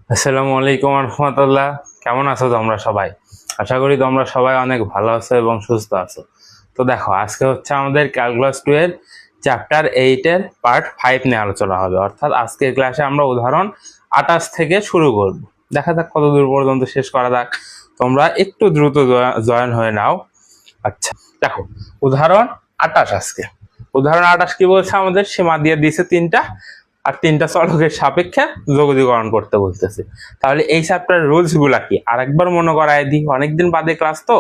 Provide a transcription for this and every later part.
আসসালামু আলাইকুম রহমতুল্লাহ। কেমন আছো তোমরা সবাই? আশা করি তোমরা সবাই অনেক ভালো আছো এবং সুস্থ আছো। তো দেখো, আজকে হচ্ছে আমাদের ক্যালকুলাস 2 এর চ্যাপ্টার 8 এর পার্ট 5 নিয়ে আলোচনা হবে। অর্থাৎ আজকের ক্লাসে আমরা উদাহরণ 28 থেকে শুরু করব। দেখা যাক কত দূর পর্যন্ত শেষ করা যাক। তোমরা একটু দ্রুত জয়েন হয়ে নাও। আচ্ছা, দেখো উদাহরণ 28। আজকে উদাহরণ 28 কি বলছে? আমাদের সীমা দিয়ে দিয়েছে তিনটা, আর তিনটা চলকের সাপেক্ষে যোগজীকরণ করতে বলতেছে। তাহলে এই চ্যাপ্টার রুলস গুলা কি আরেকবার মনে করায় দিই, অনেকদিন বাদে ক্লাস তো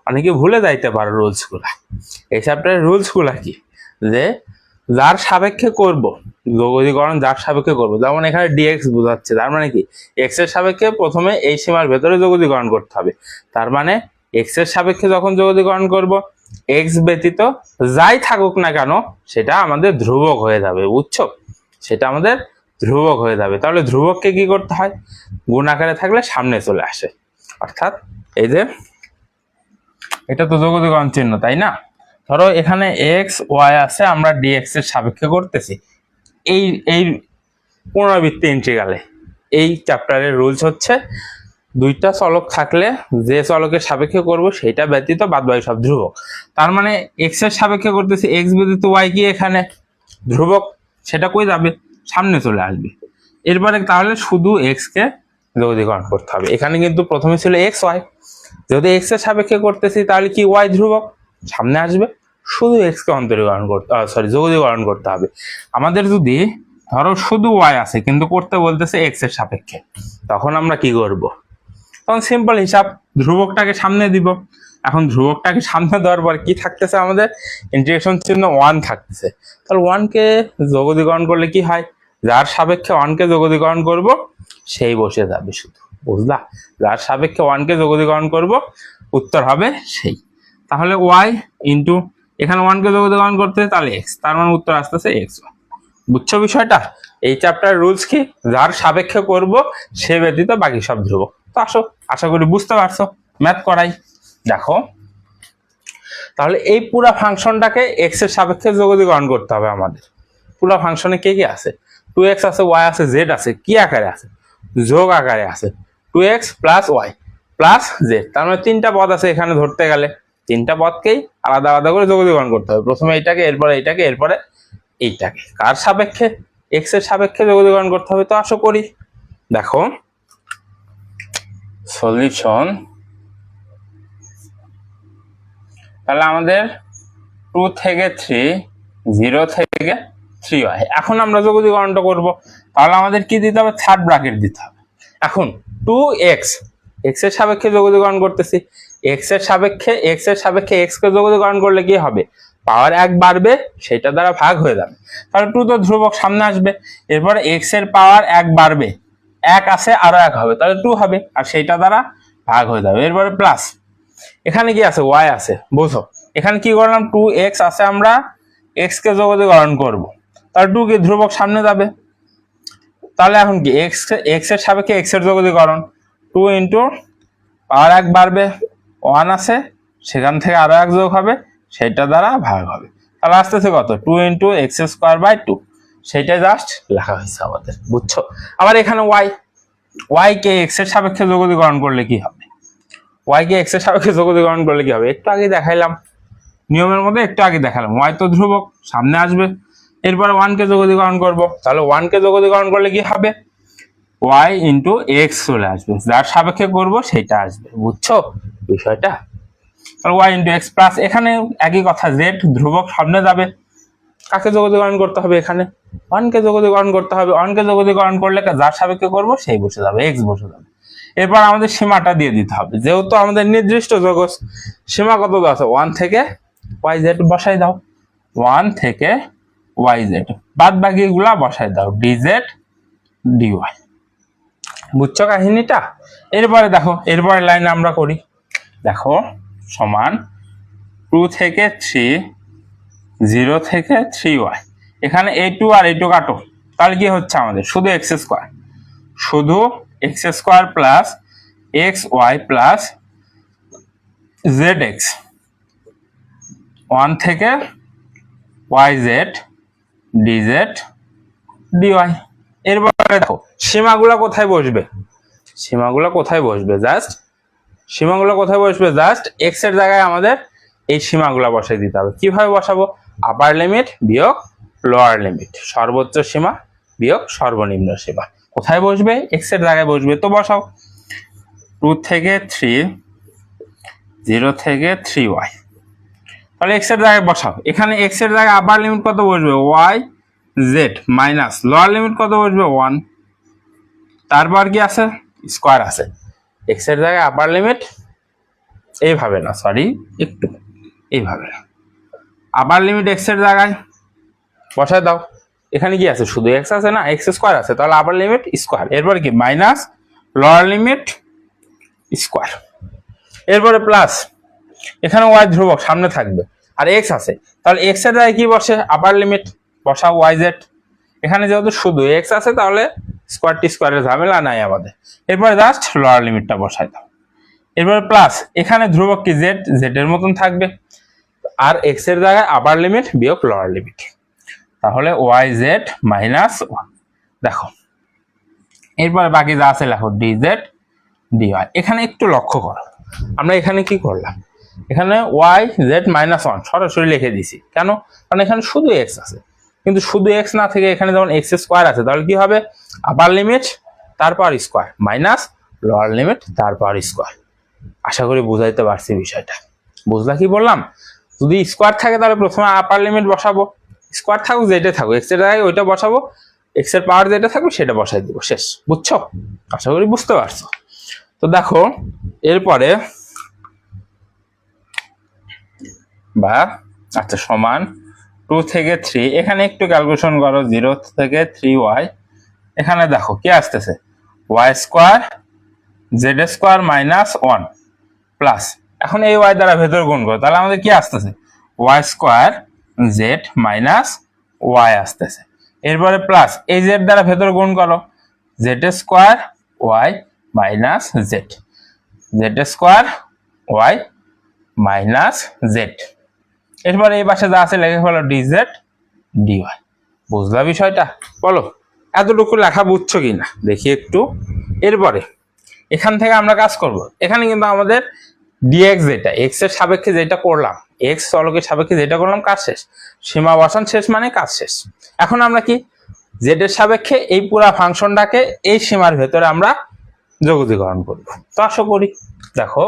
অনেকে ভুলে যাইতে পারে রুলস গুলা। এই চ্যাপ্টারের রুলস গুলা কি, যে যার সাপেক্ষে করব যোগজীকরণ, যার সাপেক্ষে করব, যেমন এখানে ডিএক্স বোঝাচ্ছে, তার মানে কি এক্স এর সাপেক্ষে প্রথমে এই সীমার ভেতরে যোগজীকরণ করতে হবে। তার মানে এক্স এর সাপেক্ষে যখন যোগজীকরণ করব, এক্স ব্যতীত যাই থাকুক না কেন সেটা আমাদের ধ্রুবক হয়ে যাবে, বুঝছো? সেটা আমাদের ধ্রুবক হয়ে যাবে। তাহলে ধ্রুবককে কি করতে হয়? গুণ আকারে থাকলে সামনে চলে আসে। অর্থাৎ এই যে এটা তো যোগজীকরণ চিহ্ন, তাই না? ধরো এখানে এক্স ওয়াই আছে, আমরা ডিএক্স এর সাপেক্ষে করতেছি। এই এই পুনরাবৃত্তি ইন্টিগ্রালে এই চ্যাপ্টারের রুলস হচ্ছে দুইটা চলক থাকলে যে চলকের সাপেক্ষে করব সেটা ব্যতীত বাদবাকি সব ধ্রুবক। তার মানে এক্স এর সাপেক্ষে করতেছি, এক্স ব্যতীত ওয়াই কি এখানে ধ্রুবক, সেটা কই যাবে? সামনে চলে আসবে। এরপরে তাহলে শুধু এক্স কে যোগজীকরণ করতে হবে। এখানে কিন্তু প্রথমে ছিল এক্স ওয়াই, যদি এক্স এর সাপেক্ষে করতেছি তাহলে কি ওয়াই ধ্রুবক সামনে আসবে, শুধু এক্স কে অন্তরীকরণ করতে যোগজীকরণ করতে হবে। আমাদের যদি ধরো শুধু ওয়াই আছে কিন্তু করতে বলতেছে এক্স এর সাপেক্ষে, তখন আমরা কি করব? তখন সিম্পল হিসাব, ধ্রুবকটাকে সামনে দিব। এখন ধ্রুবকটাকে সামনে দেওয়ার পর কি থাকতেছে? আমাদের ইন্টিগ্রেশন চিহ্ন ওয়ান থাকতেছে। তাহলে ওয়ানকে যোগজীকরণ করলে কি হয়? যার সাপেক্ষে ওয়ানকে যোগজীকরণ করব সেই বসে যাবে শুধু, বুঝলা? যার সাপেক্ষে ওয়ানকে যোগজীকরণ করব উত্তর হবে সেই। তাহলে ওয়াই ইন্টু এখানে ওয়ানকে যোগজীকরণ করতে তাহলে এক্স, তার মানে উত্তর আসতেছে এক্স। বুঝছো বিষয়টা? এই চ্যাপ্টার রুলস কি, যার সাপেক্ষে করব সে ব্যতীত বাকি সব ধ্রুবক। তো আসো, আশা করি বুঝতে পারছো। ম্যাথ করাই, দেখো তাহলে এই পুরো ফাংশনটাকে এক্স এর সাপেক্ষে যোগজীকরণ করতে হবে আমাদের। পুরো ফাংশনে কে কি আছে? 2x আছে, y আছে, z আছে। কি আকারে আছে? যোগ আকারে আছে। 2x plus y plus Z, তার মানে তিনটা পদ আছে এখানে ধরতে গেলে। তিনটা পদকেই আলাদা আলাদা করে যোগজীকরণ করতে হবে। প্রথমে এইটাকে, এরপরে এইটাকে, এরপরে এইটাকে। কার সাপেক্ষে? এক্স এর সাপেক্ষে যোগজীকরণ করতে হবে। তো আসো করি, দেখো সলিউশন। তাহলে আমাদের 2 থেকে 3, 0 থেকে 3y। এখন আমরা যোগজীকরণটা করব। তাহলে আমাদের কি দিতে হবে? থার্ড ব্র্যাকেট দিতে হবে। এখন 2x, x এর সাপেক্ষে যোগজীকরণ করতেছি। x এর সাপেক্ষে x কে যোগজীকরণ করলে কি হবে? পাওয়ার 1 বাড়বে, সেটা দ্বারা ভাগ হয়ে যাবে। তাহলে 2 তো ধ্রুবক সামনে আসবে। এরপরে x এর পাওয়ার 1 বাড়বে, 1 আছে আরো 1 হবে, তাহলে 2 হবে, আর সেইটা দ্বারা ভাগ হয়ে যাবে। এরপরে প্লাস এখানে কি আছে? y আছে, বুঝো। এখানে কি করলাম? 2x আছে, আমরা x কে যোগজীকরণ করব, তাহলে 2 কে ধ্রুবক সামনে যাবে। তাহলে এখন কি x এর সাপেক্ষে x এর যোগজীকরণ, 2 ইন্টু পাওয়ার 1 বাড়বে, 1 আছে, সেখান থেকে আরো 1 যোগ হবে, সেটা দ্বারা ভাগ হবে। তাহলে আসতেছে কত? 2 ইন্টু এক্স স্কোয়ার বাই 2, সেটা জাস্ট লেখা হয়েছে আমাদের, বুঝছো? আবার এখানে y কে x এর সাপেক্ষে যোগজীকরণ করলে কি হবে? y কে x এর সাপেক্ষে যোগজীকরণ করলে কি হবে? একটু আগে দেখাইলাম, নিয়মের মধ্যে একটু আগে দেখালাম। y তো ধ্রুবক সামনে আসবে। এরপরে 1 কে যোগজীকরণ করব, তাহলে 1 কে যোগজীকরণ করলে কি হবে? y ইন্টু এক্স চলে আসবে, যার সাপেক্ষে করব সেটা আসবে, বুঝছো বিষয়টা? তাহলে y ইন্টু এক্স প্লাস এখানে একই কথা, z ধ্রুবক সামনে যাবে। কাকে যোগজীকরণ করতে হবে? এখানে 1 কে যোগজীকরণ করতে হবে। 1 কে যোগজীকরণ করলে যার সাপেক্ষে করব সেই বসে যাবে, x বসে যাবে। এরপর আমাদের সীমাটা দিয়ে দিতে হবে, যেহেতু আমাদের নির্দিষ্ট যোগজ। সীমা কত আছে? 1 থেকে yz বসাই দাও, 1 থেকে yz, বাদ বাকি গুলা বসাই দাও, dz dy। বুঝছো কাহিনীটা? এরপরে দেখো, এরপরে লাইন আমরা করি। দেখো সমান 2 থেকে 3, 0 থেকে 3y। এখানে a2 আর a2 কাটো, তাহলে কি হচ্ছে আমাদের? শুধু x স্কোয়ার, শুধু x square plus xy plus zx, 1 থেকে yz dz dy। এরপরে দেখো সীমাগুলা কোথায় বসবে? সীমাগুলো কোথায় বসবে? জাস্ট এক্স এর জায়গায় আমাদের এই সীমাগুলো বসাই দিতে হবে। কিভাবে বসাবো? আপার লিমিট বিয়োগ লোয়ার লিমিট, সর্বোচ্চ সীমা বিয়োগ সর্বনিম্ন সীমা। কোথায় বসবে? এক্স এর জায়গায় বসবে। তো বসাও 2 থেকে 3, 0 থেকে 3y। তাহলে এক্স এর জায়গায় বসাও। এখানে এক্স এর জায়গায় আপার লিমিট কত বসবে? y z minus lower limit কত বসবে? 1। তারপর কি আছে? স্কোয়ার আছে। এক্স এর জায়গায় আপার লিমিট এইভাবে না, সরি একটু এইভাবে, আপার লিমিট এক্স এর জায়গায় বসায় দাও। এখানে কি আছে? শুধু এক্স আছে না, এক্স স্কোয়ার আছে, তাহলে আপার লিমিট স্কোয়ার, এরপর কি মাইনাস লোয়ার লিমিট স্কোয়ার, এরপরে প্লাস এখানে ওয়াই ধ্রুবক সামনে থাকবে আর এক্স আছে, তাহলে এক্স এর জায়গায় কি বসে? আপার লিমিট বসাও ওয়াই জেড। এখানে যেহেতু শুধু এক্স আছে তাহলে স্কোয়ারটি স্কোয়ারের ঝামেলা নাই আমাদের। এরপরে জাস্ট লোয়ার লিমিটটা বসাই দাও। এরপরে প্লাস এখানে ধ্রুবক কি? জেড, জেড এর মতন থাকবে, আর এক্স এর জায়গায় আপার লিমিট বিয়োগ লোয়ার লিমিট, তাহলে ওয়াই জেড মাইনাস 1। দেখো এরপরে বাকি যা আছে লেখো ডি জেড ডি ওয়াই। এখানে একটু লক্ষ্য করো, আমরা এখানে কি করলাম? এখানে ওয়াই জেড মাইনাস 1 সরাসরি লিখে দিছি। কেন? কারণ এখানে শুধু এক্স আছে, কিন্তু শুধু এক্স না থেকে এখানে যখন এক্স স্কোয়ার আছে তাহলে কি হবে? আপার লিমিট তারপর স্কোয়ার মাইনাস লোয়ার লিমিট তারপর স্কোয়ার। আশা করি বুঝাইতে পারছি বিষয়টা। বুঝলা কি বললাম? যদি স্কোয়ার থাকে তাহলে প্রথমে আপার লিমিট বসাবো, স্কোয়ার থাকুক যেটা থাকুক, এক্স এর জায়গায় ওইটা বসাবো, এক্স এর পাওয়ার যেটা থাকবে সেটা বসাই দিব, শেষ। বুঝছো? আশা করি বুঝতে পারছো। তো দেখো এরপরে বা আচ্ছা সমান 2 থেকে 3, এখানে একটু ক্যালকুলেশন করো, 0 থেকে 3y। এখানে দেখো কি আসতেছে? Y square z square minus 1 plus, এখন এই ওয়াই দ্বারা ভেতর গুণ করো, তাহলে আমাদের কি আসতেছে? Y square z minus y আসতেছে। এরপরে প্লাস এই জেড দ্বারা ভেতর গুণ করো, z square y minus z, z square y minus z. এরপরে এই পাশে যা আছে লেখা হলো ডিজেড ডিওয়াই। বুঝলা বিষয়টা? বলো এতটুকু লেখা বুঝছো কিনা দেখি একটু। এরপরে এখান থেকে আমরা কাজ করব। এখানে কিন্তু আমাদের ডিএক্স যেটা এক্স এর সাপেক্ষে যেটা করলাম, এক্স চলকের সাপেক্ষে যেটা করলাম, কাজ শেষ। সীমা বসান শেষ মানে কাজ শেষ। এখন আমরা কি জেড এর সাপেক্ষে এই পুরা ফাংশনটাকে এই সীমার ভেতরে আমরা যোগজীকরণ করব। তো আশা করি দেখো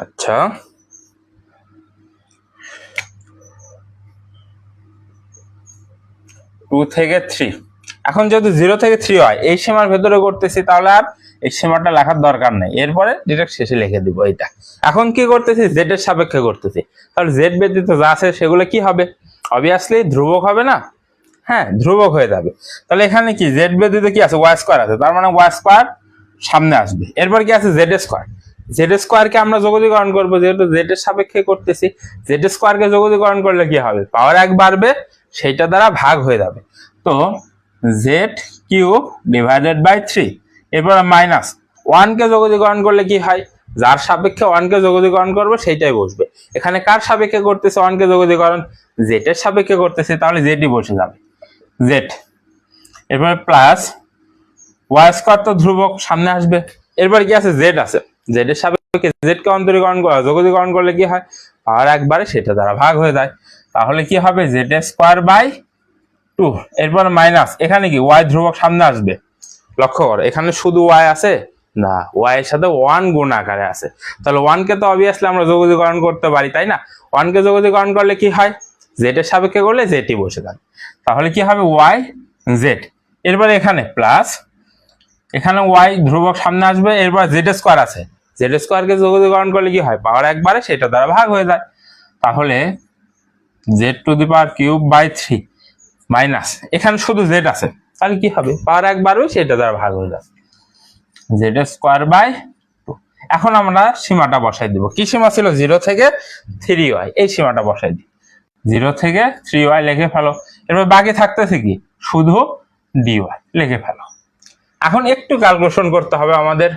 আচ্ছা 2 থেকে 3, এখন যেহেতু 0 থেকে 3 হয় এই সীমার ভেতরে করতেছি, তাহলে আর এই সীমাটা লেখার দরকার নেই, এরপরে ডিরেক্ট শেষে লিখে দিব এটা। এখন কি করতেছি? জেড এর সাপেক্ষে করতেছি, তাহলে জেড ব্যতীত যা আছে সেগুলো কি হবে? অবভিয়াসলি ধ্রুবক হবে না? হ্যাঁ, ধ্রুবক হয়ে যাবে। তাহলে এখানে কি জেড ব্যতীত কি আছে? ওয়াই স্কোয়ার আছে, তার মানে ওয়াই স্কোয়ার সামনে আসবে। এরপর কি আছে? Z square. জেড স্কোয়ারকে আমরা যোগজীকরণ করবো, যেহেতু জেড এর সাপেক্ষে করতেছি, জেড স্কোয়ারকে যোগজীকরণ করলে কি হবে? পাওয়ার 1 বাড়বে, সেইটা দ্বারা ভাগ হয়ে যাবে। তো জেড কিউব ডিভাইডেড বাই 3, এরপর মাইনাস 1 কে যোগজীকরণ করলে কি হয়? যার সাপেক্ষে 1 কে যোগজীকরণ করবো সেইটাই বসবে। এখানে কার সাপেক্ষে করতেছে 1 কে যোগজীকরণ? জেড এর সাপেক্ষে করতেছে, তাহলে জেডই বসে যাবে, জেড। এরপর প্লাস ওয়াই স্কোয়ার তো ধ্রুবক সামনে আসবে। এরপর কি আছে? জেড আছে, জেড এর সাপেক্ষে জেড কে অন্তরীকরণ করা, যোগজীকরণ করলে কি হয়? পাওয়ার 1 বাড়ে, সেটা দ্বারা ভাগ হয়ে যায়। তাহলে কি হবে? Z square by 2। এরপর মাইনাস এখানে কি ওয়াই ধ্রুবক সামনে আসবে, লক্ষ্য করো এখানে শুধু ওয়াই আছে না, ওয়াই এর সাথে 1 গুণ আকারে আছে, তাহলে 1 কে তো অবভিয়াসলি আমরা যোগজীকরণ করতে পারি, তাই না? 1 কে যোগজীকরণ করলে কি হয়? জেড এর সাপেক্ষে করলে জেডই বসে যাবে, তাহলে কি হবে? Y z. এরপরে এখানে প্লাস এখানে ওয়াই ধ্রুবক সামনে আসবে, এরপর জেড স্কোয়ার আছে, জেড স্কোয়ার কে যোগজীকরণ করলে কি হয়? পাওয়ার 1 বাড়ে, সেটা দ্বারা ভাগ হয়ে যায়। তাহলে z to the power cube by 3 minus এখানে শুধু জেড আছে, তাহলে কি হবে? পাওয়ার 1 বাড়বে, সেটা দ্বারা ভাগ হয়ে যাবে, জেড স্কোয়ার বাই 2। এখন আমরা সীমাটা বসাই দিব। কি সীমা ছিল? 0 থেকে 3y, এই সীমাটা বসাই দিই। 0 থেকে 3y লিখে ফেলো। এরপর বাকি থাকতেছে কি? শুধু dy লিখে ফেলো। এখন একটু ক্যালকুলেশন করতে হবে আমাদের।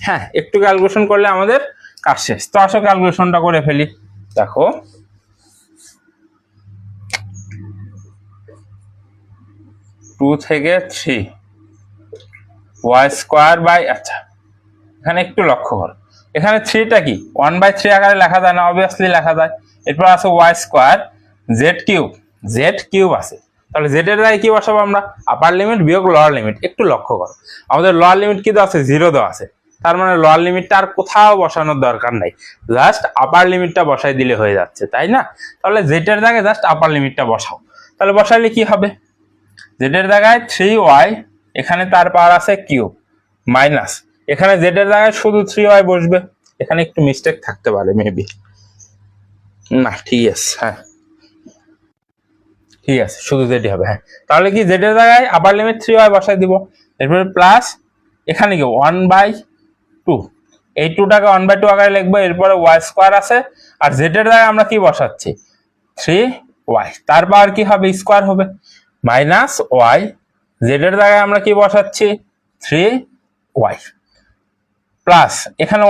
হ্যাঁ, একটু ক্যালকুলেশন করলে আমাদের কাজ শেষ। তো আসো ক্যালকুলেশনটা করে ফেলি। দেখো 2 থেকে 3 ওয়াই স্কোয়ার বাই, আচ্ছা এখানে একটু লক্ষ্য করো, এখানে 3টা কি 1/3 আকারে লেখা যায় না? অবভিয়াসলি লেখা যায়। এরপর আছে ওয়াই স্কোয়ার জেড কিউব আছে, তাহলে জেড এর জায়গায় কি বসাবো আমরা? আপার লিমিট বিয়োগ লোয়ার লিমিট। একটু লক্ষ্য করো, আমাদের লোয়ার লিমিট কি দেওয়া আছে? 0 দেওয়া আছে, তার মানে লোয়ার লিমিটটা আর কোথাও বসানোর দরকার নাই, জাস্ট আপার লিমিটটা বসাই দিলে হয়ে যাচ্ছে, তাই না? তাহলে জেড এর জায়গায় জাস্ট আপার লিমিটটা বসাও। তাহলে বসাইলে কি হবে? জেড এর জায়গায় 3y, এখানে তার পাওয়ার আছে কিউব, মাইনাস এখানে জেড এর জায়গায় শুধু 3y বসবে। এখানে একটু মিস্টেক থাকতে পারে মেবি, না ঠিক আছে, হ্যাঁ ঠিক আছে, শুধু জেডই হবে। হ্যাঁ, তাহলে কি জেড এর জায়গায় আপার লিমিট 3y বসাই দিব। এরপরে প্লাস এখানে কি 1/2, এই 2টাকে 1/2 আকারে লিখবো। এরপরে ওয়াই স্কোয়ার আছে, আর জেড এর জায়গায় আমরা কি বসাচ্ছি? 3y, তার পাওয়ার কি হবে? স্কোয়ার হবে, মাইনাস ওয়াই, জেড এর জায়গায় আমরা কি বসাচ্ছি? 3y, প্লাস এখানে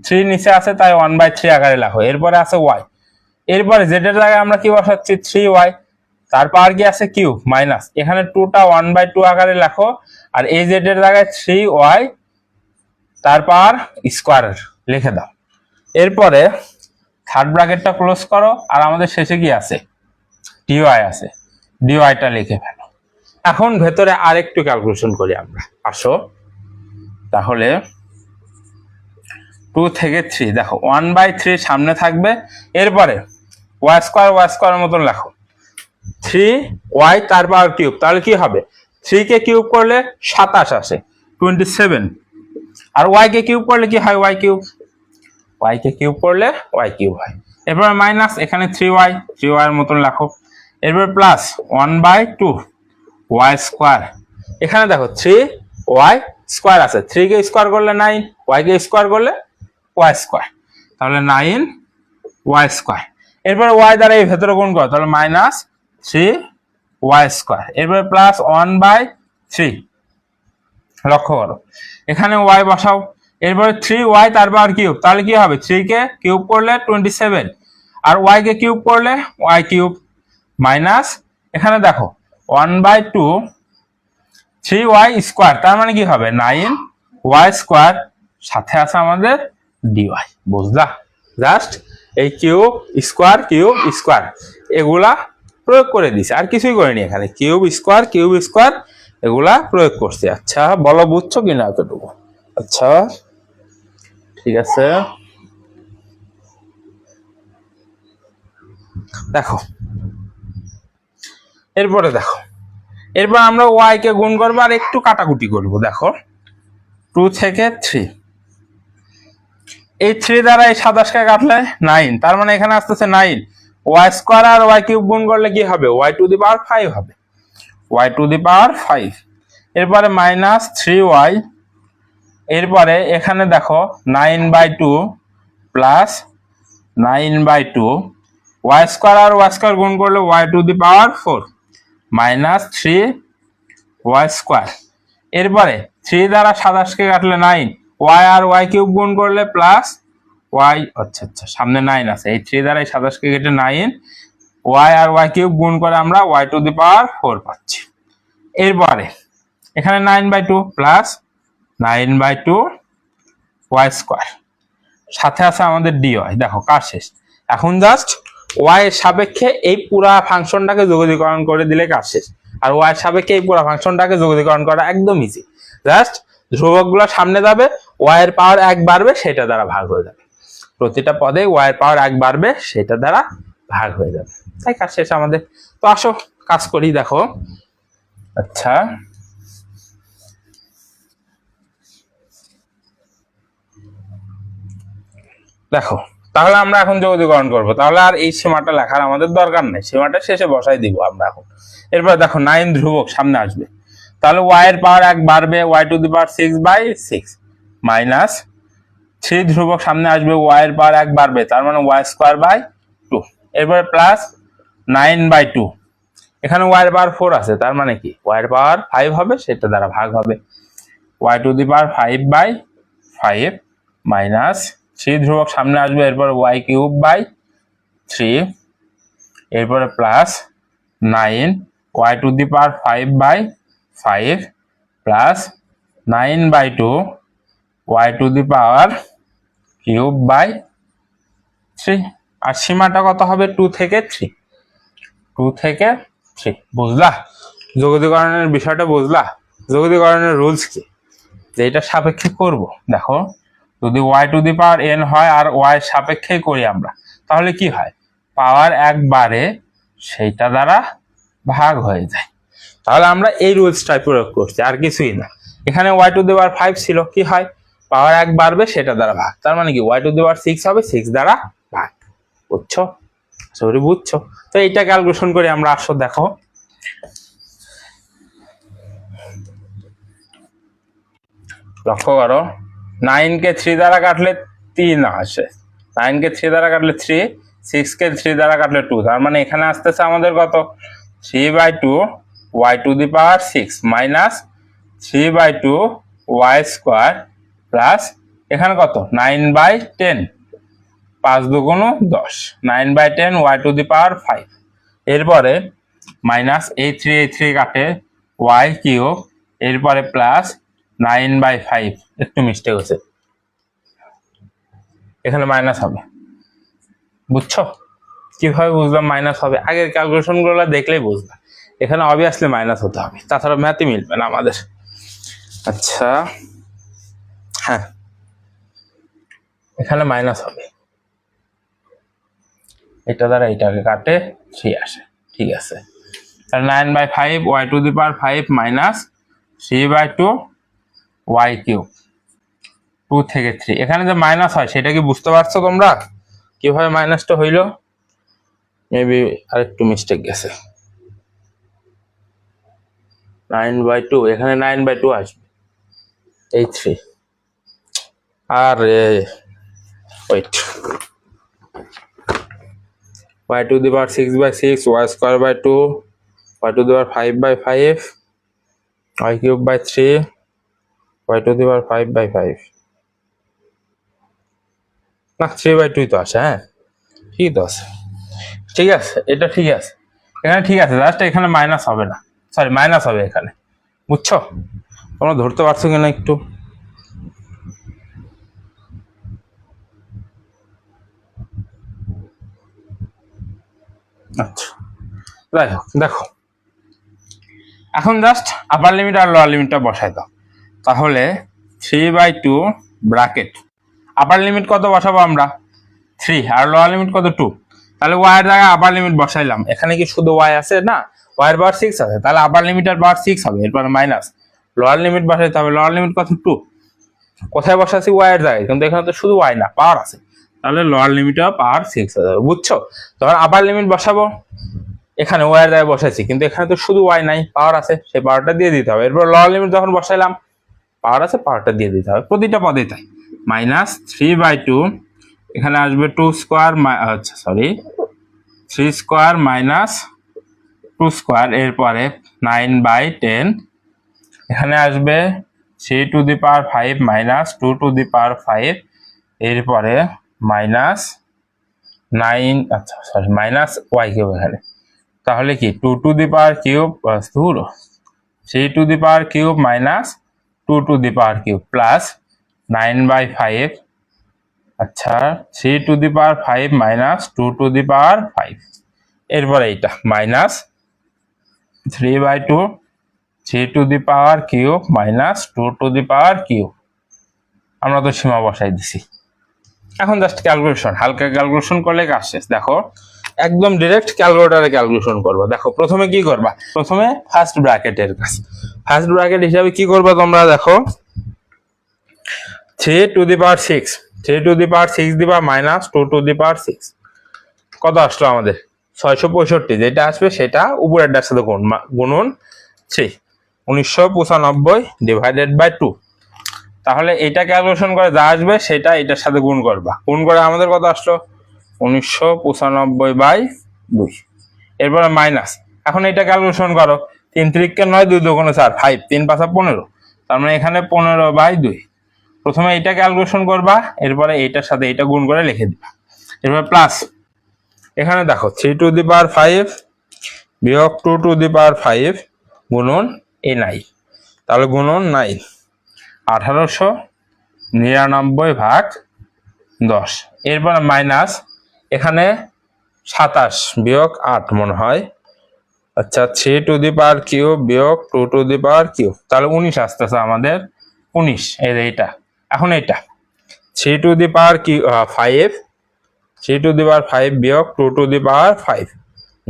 3 নিচে আছে তাই 1/3 আকারে লেখো। এরপরে আছে ওয়াই, এরপরে জেড এর জায়গায় আমরা কি বসাচ্ছি? 3y, তার পাওয়ার কি আছে? কিউব, মাইনাস এখানে 2টা 1/2 আকারে লেখো, আর এই জেড এর জায়গায় 3y তার পাওয়ার স্কোয়ার লিখে দাও। এরপরে থার্ড ব্র্যাকেটটা ক্লোজ করো, আর আমাদের শেষে কি আছে? ডিওয়াই আছে, ডিওয়াইটা লিখে ফেলো। এখন ভেতরে আরেকটু ক্যালকুলেশন করি আমরা, আসো। তাহলে 2 থেকে 3, দেখো 1/3 সামনে থাকবে, এরপরে ওয়াই স্কোয়ার মতন লেখো, 3y তার পাওয়ার কিউব, তাহলে কি হবে? 3 কে কিউব করলে 27 আসে, 27, আর y কে কিউব করলে কি হয়? y কে কিউব করলে y কিউব হয়। এরপর মাইনাস এখানে 3y এর মতন লেখো। এরপর প্লাস 1/2 y স্কোয়ার, এখানে দেখো 3y স্কোয়ার আছে, 3 কে স্কোয়ার করলে 9, y কে স্কোয়ার করলে y স্কোয়ার, তাহলে 9y স্কোয়ার। এরপর y দ্বারা এই ভেতরে গুণ করো, তাহলে মাইনাস 3y স্কোয়ার। এরপর প্লাস 1/3, লক্ষ্য করো এখানে y বসাও। এরপরে 3y তার পাওয়ার কিউব, তাহলে কি হবে? 3 কে কিউব করলে 27, আর y কে কিউব করলে y কিউব, মাইনাস এখানে দেখো 1/2 3y স্কোয়ার, তার মানে কি হবে? 9y স্কোয়ার, সাথে আছে আমাদের dy। বুঝলা? জাস্ট এই কিউব স্কোয়ার এগুলা প্রয়োগ করে দিছে, আর কিছুই করিনি। এখানে কিউব স্কোয়ার এগুলা প্রয়োগ করছে। আচ্ছা বলো, বুঝছো কিনা এতটুকু? আচ্ছা ঠিক আছে, দেখো এরপরে দেখো, এরপর আমরা y কে গুণ করবো আর একটু কাটাকুটি করবো। দেখো 2 থেকে 3, এই 3 দ্বারা এই 27কে কাটলে 9, তার মানে এখানে আসতেছে 9। ওয়াই স্কোয়ার আর ওয়াই কিউব গুণ করলে কি হবে? y টু দি পাওয়ার 5 হবে, y টু দি পাওয়ার 5। এরপরে মাইনাস 3y, এরপরে এখানে দেখো 9/2 প্লাস 9/2, ওয়াই স্কোয়ার আর ওয়াই স্কোয়ার গুণ করলে y to the power 4 minus 3y square. এরপরে 3 দ্বারা 27কে কাটলে 9, y আর y কিউব গুণ করলে প্লাস y, আচ্ছা সামনে 9 আছে, এই 3 দ্বারা 27কে কেটে 9, y আর y কিউব গুণ করে আমরা y টু দি পাওয়ার 4 পাচ্ছি। এরপরে এখানে 9/2 প্লাস 9/2 y স্কোয়ার, সাথে আছে আমাদের dy। দেখো কাজ শেষ। এখন জাস্ট y এর সাপেক্ষে এই পুরা ফাংশনটাকে যোগীকরণ করে দিলে কাজ শেষ। আর y এর সাপেক্ষে এই পুরা ফাংশনটাকে যোগীকরণ করা একদম ইজি। জাস্ট ধ্রুবকগুলো সামনে যাবে, y এর পাওয়ার 1 বাড়বে, সেটা দ্বারা ভাগ হয়ে যাবে। প্রতিটা পদে y এর পাওয়ার 1 বাড়বে, সেটা দ্বারা ভাগ হয়ে যাবে। তাই কাজ শেষ আমাদের। তো আসো কাজ করি। দেখো আচ্ছা দেখো, তাহলে আমরা এখন যোগীকরণ করব। তাহলে আর এই সীমাটা লেখার আমাদের দরকার নেই, সীমাটা শেষে বসাই দিব আমরা এখন। এরপর দেখো 9 ধ্রুবক সামনে আসবে, তাহলে y এর পাওয়ার 1 বাড়বে, y to the power 6/6 minus 3 ধ্রুবক সামনে আসবে, y এর পাওয়ার 1 বাড়বে, তার মানে y স্কোয়ার বাই 2। এরপর প্লাস 9/2, এখানে y এর পাওয়ার 4 আছে, তার মানে কি y এর পাওয়ার 5 হবে, সেটা দ্বারা ভাগ হবে, y to the power 5/5 minus 3 ধ্রুবক সামনে আসবে, এরপরে y কিউব বাই 3, এরপরে plus 9 y to the power 5/5 5 plus 9/2 y to the power cube by 3। আর সীমাটা কত হবে? 2 থেকে 3, 2 থেকে 3। বুঝলা যোগীকরণের বিষয়টা? বুঝলা যোগীকরণের রুলস কি, যে এটা সাপেক্ষে করব। দেখো যদি y to the power n হয় আর y সাপেক্ষে করি আমরা, তাহলে কি হয়? পাওয়ার একবারে সেইটা দ্বারা ভাগ হয়ে যায়। তাহলে আমরা এই রুলসটাই প্রয়োগ করছি, আর কিছুই না। এখানে y টু দি পাওয়ার 5 ছিল, কি হয়? পাওয়ার এক বাড়বে সেটা দ্বারা ভাগ, তার মানে কি y টু দি পাওয়ার 6 হবে, 6 দ্বারা ভাগ। বুঝছো? সরি বুঝছো? তো এইটা ক্যালকুলেশন করি আমরা। আসো দেখো, লক্ষ্য করো 9 কে 3 দ্বারা কাটলে 3 আসে, 9 কে 3 দ্বারা কাটলে 3, 6 কে 3 দ্বারা কাটলে 2। তার মানে এখানে আসতেছে আমাদের কত? 3/2 y to the power 6 minus 3/2 y square plus এখানে কত? 9/10, 5 দুগুণ 10, 9/10 y টু দি পাওয়ার 5। এরপরে মাইনাস এই 3 কাটে y কিউব, এরপরে প্লাস 9/5, একটু মিস্টেক হচ্ছে, এখানে মাইনাস হবে। বুঝছো কিভাবে বুঝলাম মাইনাস হবে? আগের ক্যালকুলেশন গুলো দেখলেই বুঝলাম, এখানে অবভিয়াসলি মাইনাস হতে হবে, তাছাড়া ম্যাথই মিলবে না আমাদের। আচ্ছা হ্যাঁ, এখানে মাইনাস হবে, এটা দ্বারা এটাকে কাটে 3 আসে, ঠিক আছে। তাহলে 9/5 y to the power 5 minus 3/2 y cube, 2 থেকে 3। এখানে যে মাইনাস হয় সেটা কি বুঝতে পারছো তোমরা কিভাবে মাইনাসটা হইলো? মেবি আরেকটু মিস্টেক গেছে, 9/2, এখানে 9/2 আসবে, এই 3। আরে wait, y to the power 6/6 y square by 2 y to the power 5/5 y cube by 3 y to the power 5/5 না 3/2 তো আসে। হ্যাঁ ঠিক তো আছে, ঠিক আছে, এটা ঠিক আছে, এখানে ঠিক আছে, জাস্ট এখানে মাইনাস হবে না, সরি মাইনাস হবে এখানে। বুঝছো? তোমরা ধরতে পারছো কিনা একটু? আচ্ছা যাই হোক, দেখো এখন জাস্ট আপার লিমিট আর লোয়ার লিমিটটা বসাই দাও। তাহলে 3/2 ব্র্যাকেট, আপার লিমিট কত বসাবো আমরা? 3, আর লোয়ার লিমিট কত? 2। তাহলে y এর জায়গায় আপার লিমিট বসাইলাম, এখানে কি শুধু y আছে? না, y এর পাওয়ার 6 আছে, তাহলে আপার লিমিটের পাওয়ার 6 হবে, এরপর মাইনাস লোয়ার লিমিট বসাইতে হবে, লোয়ার লিমিট কত? 2। কোথায় বসাচ্ছি? y এর জায়গায়, কিন্তু এখানে তো শুধু y না, পাওয়ার আছে, তাহলে লোয়ার লিমিটের পাওয়ার 6 হয়ে যাবে। বুঝছো? তখন আপার লিমিট বসাবো, এখানে y এর জায়গায় বসাইছি, কিন্তু এখানে তো শুধু y নাই, পাওয়ার আছে, সেই পাওয়ারটা দিয়ে দিতে হবে। এরপর লোয়ার লিমিট যখন বসাইলাম, পাওয়ার আছে, পাওয়ারটা দিয়ে দিতে হবে প্রতিটা পদে, তাই মাইনাস 3/2, এখানে আসবে 2 স্কোয়ার, আচ্ছা সরি 3 স্কোয়ার মাইনাস 2 স্কোয়ার, এরপরে 9/10, এখানে আসবে 3 to the power 5 minus 2 to the power 5, এরপরে মাইনাস 9, আচ্ছা সরি মাইনাস y কিউব এখানে, তাহলে কি 2 to the power cube plus 3 to the power cube minus 2 to the power cube plus 9/5, আচ্ছা 3 to the power 5 minus 2 to the power 5, এরপরে এইটা minus 3/2 3 to the power cube minus 2 to the power cube. আমরা তো সীমা বসাই দিছি, এখন just calculation, হালকা calculation করলে কাজ শেষ। দেখো একদম ডিরেক্ট ক্যালকুলেটরে ক্যালকুলেশন করবা। দেখো প্রথমে কি করবা? প্রথমে ফার্স্ট ব্র্যাকেটের কাজ, ফার্স্ট ব্র্যাকেট হিসাবে কি করবা তোমরা? দেখো 3 to the power 6, 3 to the পাওয়ার 6 দিবা মাইনাস 2 টু দি পাওয়ার 6, কত আসলো আমাদের? 665, যেটা আসবে সেটা উপরেরটার সাথে গুণন 3, 1995 ডিভাইডেড বাই 2। তাহলে এটা ক্যালকুলেশন করে যা আসবে সেটা এটার সাথে গুণ করবা, গুণ করে আমাদের কত আসলো? 1995/2। এরপরে মাইনাস, এখন এটা ক্যালকুলেশন করো, 3 3 9, 2 2 4, 5 3 5 15, তার মানে এখানে 15/2। প্রথমে এটা ক্যালকুলেশন করবা, এরপরে এইটার সাথে এটা গুণ করে লিখে দিবা, এরপর প্লাস এখানে দেখো 3 টু দি পাওয়ার 5 বিয়োগ 2 টু দি পাওয়ার 5 গুণন এ নাই, তাহলে গুণন 9, 1899 ভাগ 10। এরপর মাইনাস এখানে 27 বিয়োগ 8 মনে হয়, আচ্ছা 3 টু দি পাওয়ার কিউব বিয়োগ 2 টু দি পাওয়ার কিউব, তাহলে 19 আসতেছে আমাদের। 19 এই যে এটা, এখন এটা 3 to the power 5, 3 to the power 5 বিয়োগ 2 টু দি পাওয়ার 5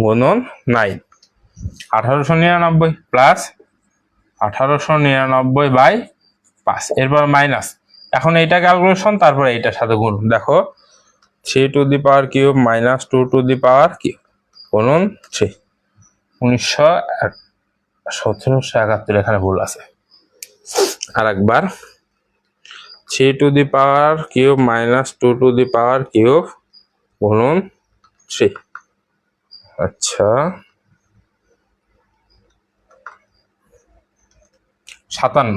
গুণন 9, 1899 প্লাস 1899 বাই 5, এরপর মাইনাস, এখন এইটা ক্যালকুলেশন, তারপরে এইটার সাথে গুণ, দেখো 3 to the power cube minus 2 to the power cube গুণন 3, 1771, এখানে ভুল আছে, আর একবার 3 to the power cube minus 2 to the power cube গুণন 3, আচ্ছা 57,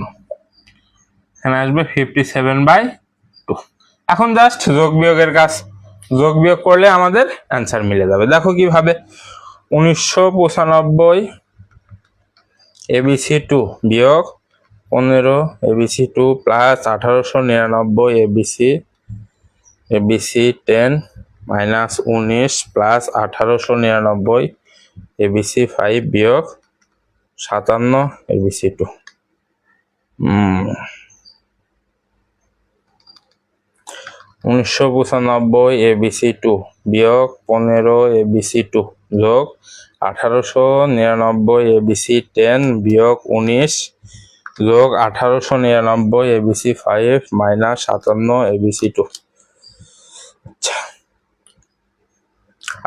এখানে আসবে 57/2। এখন জাস্ট যোগ বিয়োগের কাজ, যোগ বিয়োগ করলে আমাদের অ্যান্সার মিলে যাবে। দেখো কিভাবে, 1995 ABC2 বিয়োগ 15 ABC2 plus 1899 ABC10 minus 19 plus 1899 ABC5 বিয়োগ 57 ABC2, 1995 ABC2 বিয়োগ 15 ABC2 যোগ 1899 ABC10 বিয়োগ 19 যোগ 1899 ABC5 মাইনাস 57 ABC2। আচ্ছা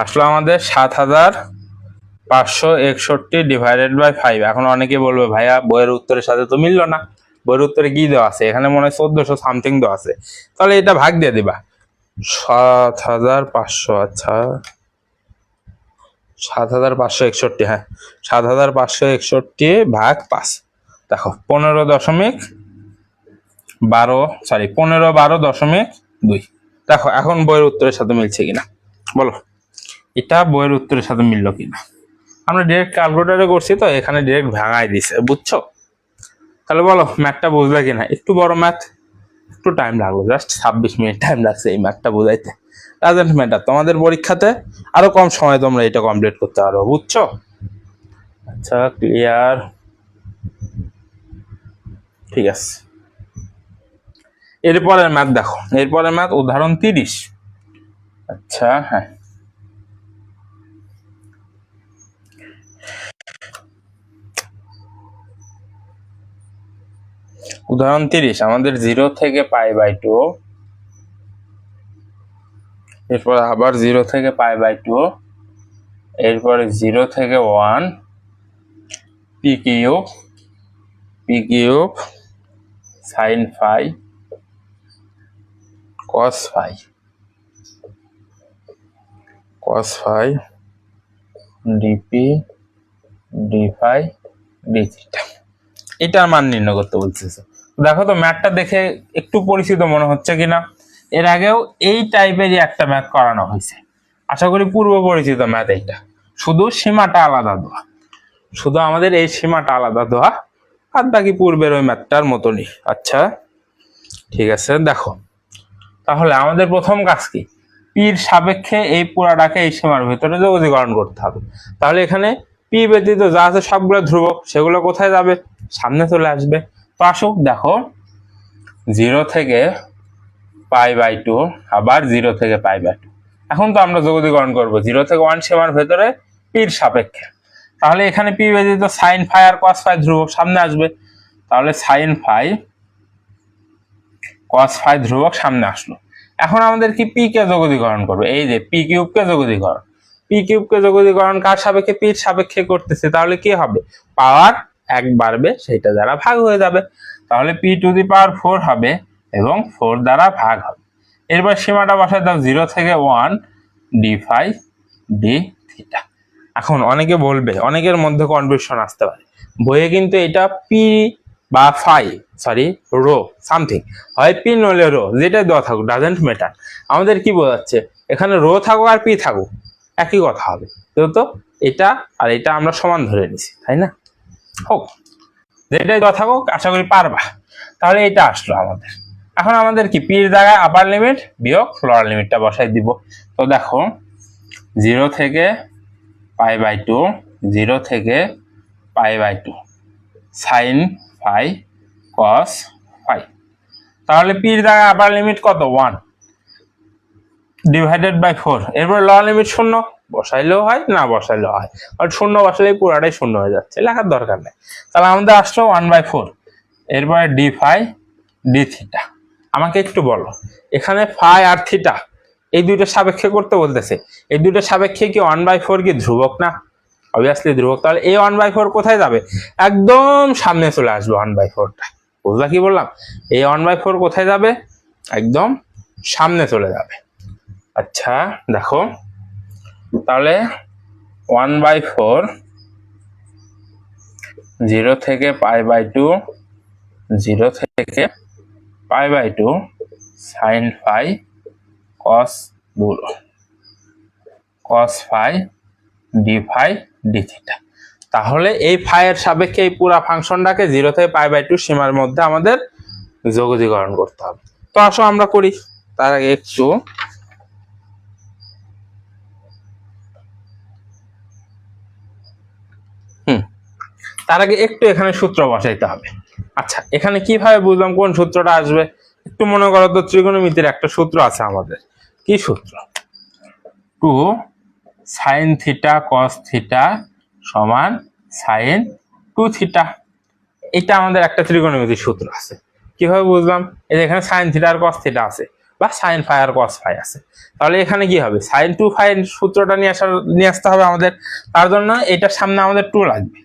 আসলে আমাদের 7561 ডিভাইডেড বাই 5। এখন অনেকে বলবে ভাইয়া বইয়ের উত্তরের সাথে তো মিললো না, বইয়ের উত্তরে কি দেওয়া আছে, এখানে মনে হয় 1400 সামথিং দেওয়া আছে, তাহলে এটা ভাগ দিয়ে দিবা 7500, আচ্ছা 7561, হ্যাঁ 7561 ভাগ 5, দেখো 15.12.2। দেখো এখন বইয়ের উত্তরের সাথে মিলছে কিনা বলো, এটা বইয়ের উত্তরের সাথে মিললো কিনা। আমরা ডিরেক্ট ক্যালকুলেটরে করছি তো, এখানে ডিরেক্ট ভাঙাই দিছে, বুঝছো? তাহলে বলো ম্যাথটা বুঝলে কিনা। একটু বড় ম্যাথ, একটু টাইম লাগলো, জাস্ট 26 মিনিট টাইম লাগছে এই ম্যাথটা বোঝাইতে। ডাজন্ট ম্যাটার, তোমাদের পরীক্ষাতে আরো কম সময় তোমরা এটা কমপ্লিট করতে পারো, বুঝছো? আচ্ছা ক্লিয়ার, ঠিক আছে। এরপরের ম্যাথ দেখো, এরপরের ম্যাথ উদাহরণ 30। আচ্ছা হ্যাঁ, উদাহরণ 30 আমাদের 0 থেকে π/2, এরপর আবার 0 থেকে π/2, এরপরে 0 থেকে 1 p cube sin phi cos phi dp d phi dθ, এটার মান নির্ণয় করতে বলতেছে। দেখো তো ম্যাথটা দেখে একটু পরিচিত মনে হচ্ছে কিনা, এর আগেও এই টাইপেরই একটা ম্যাথ করানো হয়েছে, আশা করি পূর্ব পরিচিত ম্যাথ এইটা, শুধু সীমাটা আলাদা দেওয়া, শুধু আমাদের এই সীমাটা আলাদা দেওয়া, আর বাকি পূর্বের ওই ম্যাথটার মতনই। আচ্ছা ঠিক আছে, দেখো তাহলে আমাদের প্রথম কাজ কি, পির সাপেক্ষে এই পুরাটাকে এই সীমার ভিতরে যোগীকরণ করতে হবে। তাহলে এখানে পি ব্যতীত যা আছে সবগুলো ধ্রুবক, সেগুলো কোথায় যাবে, সামনে চলে আসবে। তো আসুক, দেখো 0 থেকে π/2 আবার 0 থেকে π/2, এখন তো আমরা যোগীকরণ করব 0 থেকে 1 সীমার ভেতরে পির সাপেক্ষে। তাহলে এখানে পি ব্যতীত sin phi আর cos phi ধ্রুবক সামনে আসবে, তাহলে sin phi cos phi ধ্রুবক সামনে আসলো। এখন আমাদের কি পি কে যোগীকরণ করবে, এই যে পি কিউবকে যোগীকরণ, পি কিউবকে যোগীকরণ কার সাপেক্ষে, পির সাপেক্ষে করতেছে, তাহলে কি হবে, পাওয়ার 1 বাড়বে, সেটা দ্বারা ভাগ হয়ে যাবে, তাহলে p টু দি পাওয়ার 4 হবে এবং 4 দ্বারা ভাগ হবে। এরপর সীমাটা বসায় দাও 0 থেকে 1 d phi d theta। এখন অনেকে বলবে, অনেকের মধ্যে কনফিউশন আসতে পারে, বইয়ে কিন্তু এটা পি বা ফাই রো সামথিং হয়, পি নলে রো, যেটা দেওয়া থাকুক ডাজেন্ট ম্যাটার, আমাদের কি বোঝাচ্ছে এখানে রো থাকুক আর পি থাকুক একই কথা হবে, তো এটা আর এটা আমরা সমান ধরে নিছি, তাই না? হোক, যেটাই দেওয়া থাকুক আশা করি পারবা। তাহলে এটা আসলো আমাদের। এখন আমাদের কি পির জায়গায় আপার লিমিট বিয়োগ লোয়ার লিমিটটা বসাই দিব। তো দেখো 0 থেকে π/2, 0 থেকে π/2 sin phi cos phi। তাহলে পির জায়গায় আপার লিমিট কত 1 ডিভাইডেড বাই 4, এরপর লোয়ার লিমিট 0 বসাইলেও হয় না বসাইলেও হয়, আর 0 বসালেই পুরাটাই 0 হয়ে যাচ্ছে, লেখার দরকার নেই। তাহলে আমাদের আসলো 1/4, এরপরে d phi d থিটা। আমাকে একটু বলো এখানে ফাই আর থিটা এই দুইটার সাপেক্ষে করতে বলতেছে, এই দুইটার সাপেক্ষে কি 1/4 কি ধ্রুবক না? অবভিয়াসলি ধ্রুবক। তাহলে এই 1/4 কোথায় যাবে? একদম সামনে চলে আসবে 1/4টা। বুঝলা কি বললাম? এই 1/4 কোথায় যাবে? একদম সামনে চলে যাবে। আচ্ছা দেখো তাহলে 1/4 0 থেকে π/2, 0 থেকে π/2 sin phi cos phi d phi d theta. তাহলে এই ফাই এর সাপেক্ষে এই পুরো ফাংশনটাকে 0 থেকে π/2 সীমার মধ্যে আমাদের যোগজীকরণ করতে হবে। তো আসো আমরা করি। তার আগে একটু এখানে সূত্র বসাইতে হবে। আচ্ছা এখানে কিভাবে বুঝলাম কোন সূত্রটা আসবে? একটু মনে করো তো ত্রিকোণমিতির একটা সূত্র আছে আমাদের। কি সূত্র? 2 sin থিটা cos থিটা সমান sin 2 থিটা। এটা আমাদের একটা ত্রিকোণমিতির সূত্র আছে। কিভাবে বুঝলাম? এই যে এখানে sin থিটা আর cos থিটা আছে, বা sin phi আর cos phi আছে। তাহলে এখানে কি হবে? sin 2 phi এর সূত্রটা নিয়ে আসতে হবে আমাদের। তার জন্য এটার সামনে আমাদের 2 লাগবে।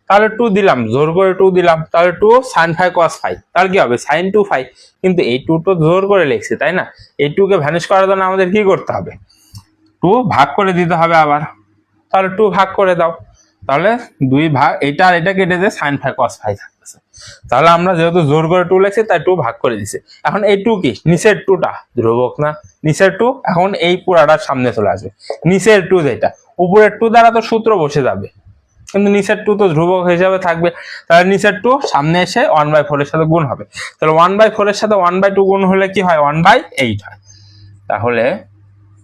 তাহলে 2 দিলাম, জোর করে 2 দিলাম, তাহলে 2 sin phi cos phi, তাহলে কি হবে? sin 2 phi। কিন্তু এই 2 তো জোর করে লিখছি তাই না? এই 2 কে ভ্যানিশ করার জন্য আমাদের কি করতে হবে? 2 ভাগ করে দিতে হবে আবার। তাহলে 2 ভাগ করে দাও, তাহলে 2 ভাগ, এটা আর এটা কেটে দিয়ে sin phi cos phi থাকতেছে। তাহলে আমরা যেহেতু জোর করে 2 লিখছি তাই 2 ভাগ করে দিছি। এখন এই 2 কি? নিচের 2টা ধ্রুবক না? নিচের 2 এখন এই পুরাটার সামনে চলে আসবে। নিচের 2 যেটা, উপরের 2 দ্বারা তো সূত্র বসে যাবে, কিন্তু নিচের 2 তো ধ্রুবক হিসাবে থাকবে। তাহলে নিচের 2 সামনে এসে 1/4 এর সাথে গুণ হবে। তাহলে 1/4 এর সাথে 1/2 গুণ হলে কি হয়? 1/8 হয়। তাহলে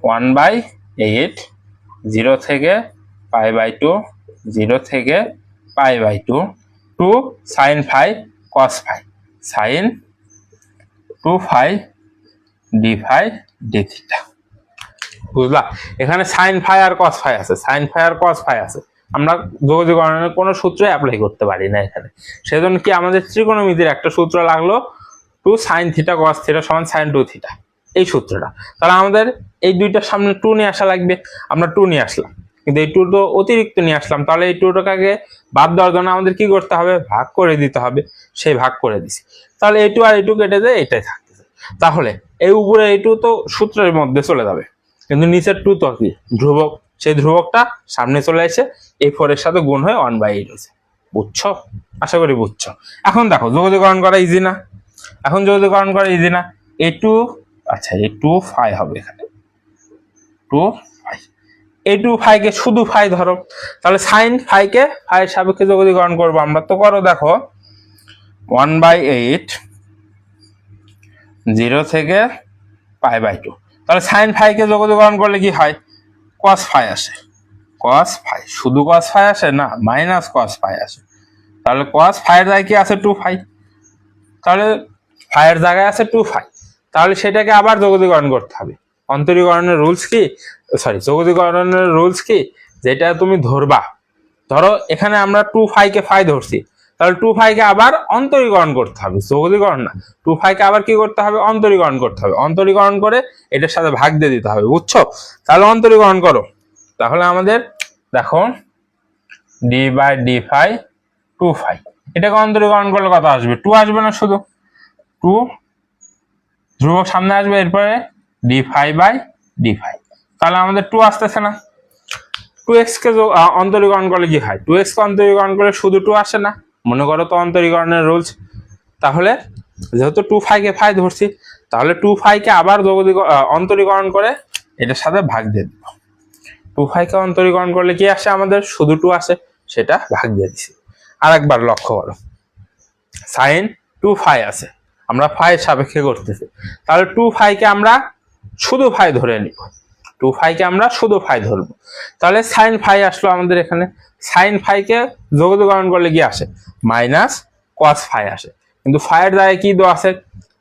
1/8, 0 থেকে π/2, 0 থেকে π/2, 2 sin phi cos phi sin 2 phi d phi d theta. বুঝলা? এখানে sin phi আর cos phi আছে, sin phi আর cos phi আছে। আমরা যোগজীকরণের কোনো সূত্র অ্যাপ্লাই করতে পারি না এখানে। সেজন্য কি আমাদের ত্রিকোণমিতির একটা সূত্র লাগলো, 2 sin থিটা cos থিটা সমান sin 2 থিটা, এই সূত্রটা। তাহলে আমাদের এই দুইটার সামনে 2 নিয়ে আসা লাগবে। আমরা 2 নিয়ে আসলাম, কিন্তু এই 2 তো অতিরিক্ত নিয়ে আসলাম। তাহলে এই 2টাকে বাদ দেওয়ার জন্য আমাদের কি করতে হবে? ভাগ করে দিতে হবে। সেই ভাগ করে দিছি। তাহলে এই 2 আর এই 2 কেটে যায়, এটাই থাকতেছে। তাহলে এই উপরে এই 2 তো সূত্রের মধ্যে চলে যাবে, কিন্তু নিচের 2 তো কি? ধ্রুবক। সেই ধ্রুবকটা সামনে চলে এসে এই 4 এর সাথে গুণ হয়ে 1/8 হয়েছে। বুঝছো? আশা করি বুঝছো। এখন দেখো যোগজীকরণ করা ইজি না? এখন যোগজীকরণ করা ইজি না? এই 2, আচ্ছা এই 2 phi হবে এখানে, 2 phi, এই 2 phi কে শুধু phi ধরো। তাহলে sin phi কে phi এর সাপেক্ষে যোগজীকরণ করবো আমরা। তো করো, দেখো 1/8, 0 থেকে π/2। তাহলে sin phi কে যোগজীকরণ করলে কি হয়? cos phi আসে। cos phi, শুধু cos phi আসে না, মাইনাস cos phi আসে। তাহলে cos phi এর জায়গায় কি আছে? 2 phi। তাহলে phi এর জায়গায় আছে 2 phi। তাহলে সেটাকে আবার যোগজীকরণ করতে হবে। অন্তরীকরণের রুলস কি, সরি যোগজীকরণের রুলস কি, যেটা তুমি ধরবা। ধরো এখানে আমরা 2 phi কে phi ধরছি, তাহলে 2 phi কে আবার অন্তরীকরণ করতে হবে, যোগজীকরণ না। 2 phi কে আবার কি করতে হবে? অন্তরীকরণ করতে হবে। অন্তরীকরণ করে এটার সাথে ভাগ দিয়ে দিতে হবে। বুঝছো? তাহলে অন্তরীকরণ করো। তাহলে আমাদের দেখো d/d phi 2 phi, এটাকে অন্তরীকরণ করলে কত আসবে? 2 আসবে না, শুধু 2 ধ্রুবক সামনে আসবে, এরপরে d phi/d phi। তাহলে আমাদের 2 আসতেছে না। 2x কে অন্তরীকরণ করলে কি হয়? 2x কে অন্তরীকরণ করলে শুধু 2 আসে না? মনে করো তো অন্তরীকরণের রুলস। তাহলে যেহেতু 2 phi কে phi ধরছি, তাহলে 2 phi কে আবার অন্তরীকরণ করে এটার সাথে ভাগ দিয়ে দিব। 2 phi কে অন্তরীকরণ করলে কি আসে? আমাদের শুধু 2 আসে, সেটা ভাগ দিয়ে দিছি। আর একবার লক্ষ্য করো, সাইন 2 ফাই আছে, আমরা ফাই সাপেক্ষে করতেছি, তাহলে 2 ফাইকে আমরা শুধু ফাই ধরে নিব, 2 ফাইকে আমরা শুধু ফাই ধরবো, তাহলে সাইন ফাই আসলো আমাদের এখানে। সাইন ফাইকে যোগকরণ করলে কি আসে? মাইনাস কস ফাই আসে, কিন্তু ফাইয়ের জায়গায় কি দেওয়া আছে?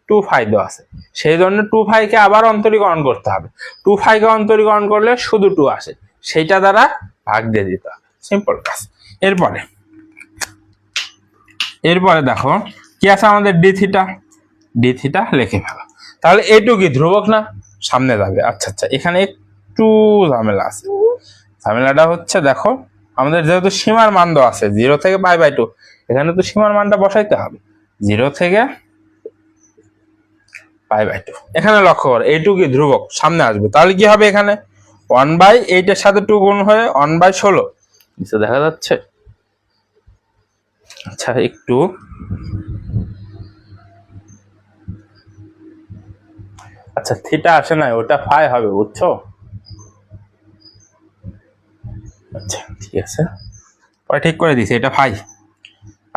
2 ফাই দেওয়া আছে, সেই জন্য 2 ফাইকে আবার অন্তরীকরণ করতে হবে। 2 ফাইকে অন্তরীকরণ করলে শুধু 2 আসে, সেইটা দ্বারা ভাগ দিয়ে দিতে হবে, সিম্পল কাজ। এরপরে দেখো কি আছে আমাদের ডি থিটা লিখে ফেলো। তাহলে এইটু কি ধ্রুবক না? সামনে যাবে। আচ্ছা, এখানে একটু ঝামেলা আছে। ঝামেলাটা হচ্ছে দেখো, আমাদের যেহেতু সীমার মান দেওয়া আছে 0 থেকে π/2, এখানে তো সীমার মানটা বসাইতে হবে 0 থেকে π/2। এখানে লক্ষ্য করো এইটু কি ধ্রুবক, সামনে আসবে, তাহলে কি হবে? এখানে 1/8 এর সাথে 2 গুণ হয়ে 1/16 নিচে দেখা যাচ্ছে। আচ্ছা, একটু থিটা আসে না, ওটা ফাই হবে, বুঝছো? আচ্ছা, ঠিক আছে, পরে ঠিক করে দিছি, এটা ফাই।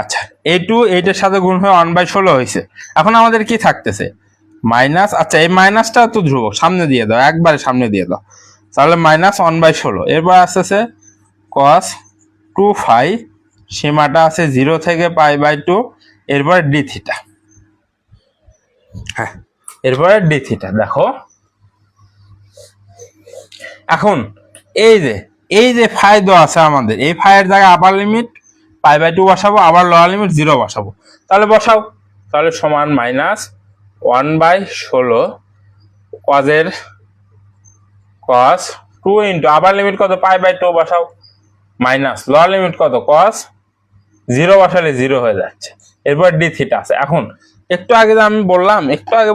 আচ্ছা, a2 এইটার সাথে গুণ হয়ে 1/16 হয়েছে। এখন আমাদের কি থাকতেছে? মাইনাস। আচ্ছা, এই মাইনাসটা তো ধ্রুবক, সামনে দিয়ে দাও, একবারে সামনে দিয়ে দাও, তাহলে মাইনাস 1/16। এরপর আসতেছে cos 2 ফাই, সীমাটা আছে 0 থেকে π/2, এরপর ডি থিটা। হ্যাঁ, এরপরে ডি থিটা দেখো। এখন এই যে ফাই দেওয়া আছে আমাদের, এই ফাইয়ের জায়গায় আপার লিমিট π/2 বসাবো, আবার লোয়ার লিমিট 0 বসাবো, তাহলে বসাও। তাহলে সমান মাইনাস 1/16 কজের cos 2 ইন্টু আপার লিমিট কত? π/2 বসাও, মাইনাস লোয়ার লিমিট কত? cos 0 বসালে 0 হয়ে যাচ্ছে। এরপর ডি থিটা আছে। এখন একটু আগে যে আমি বললাম, একটু আগে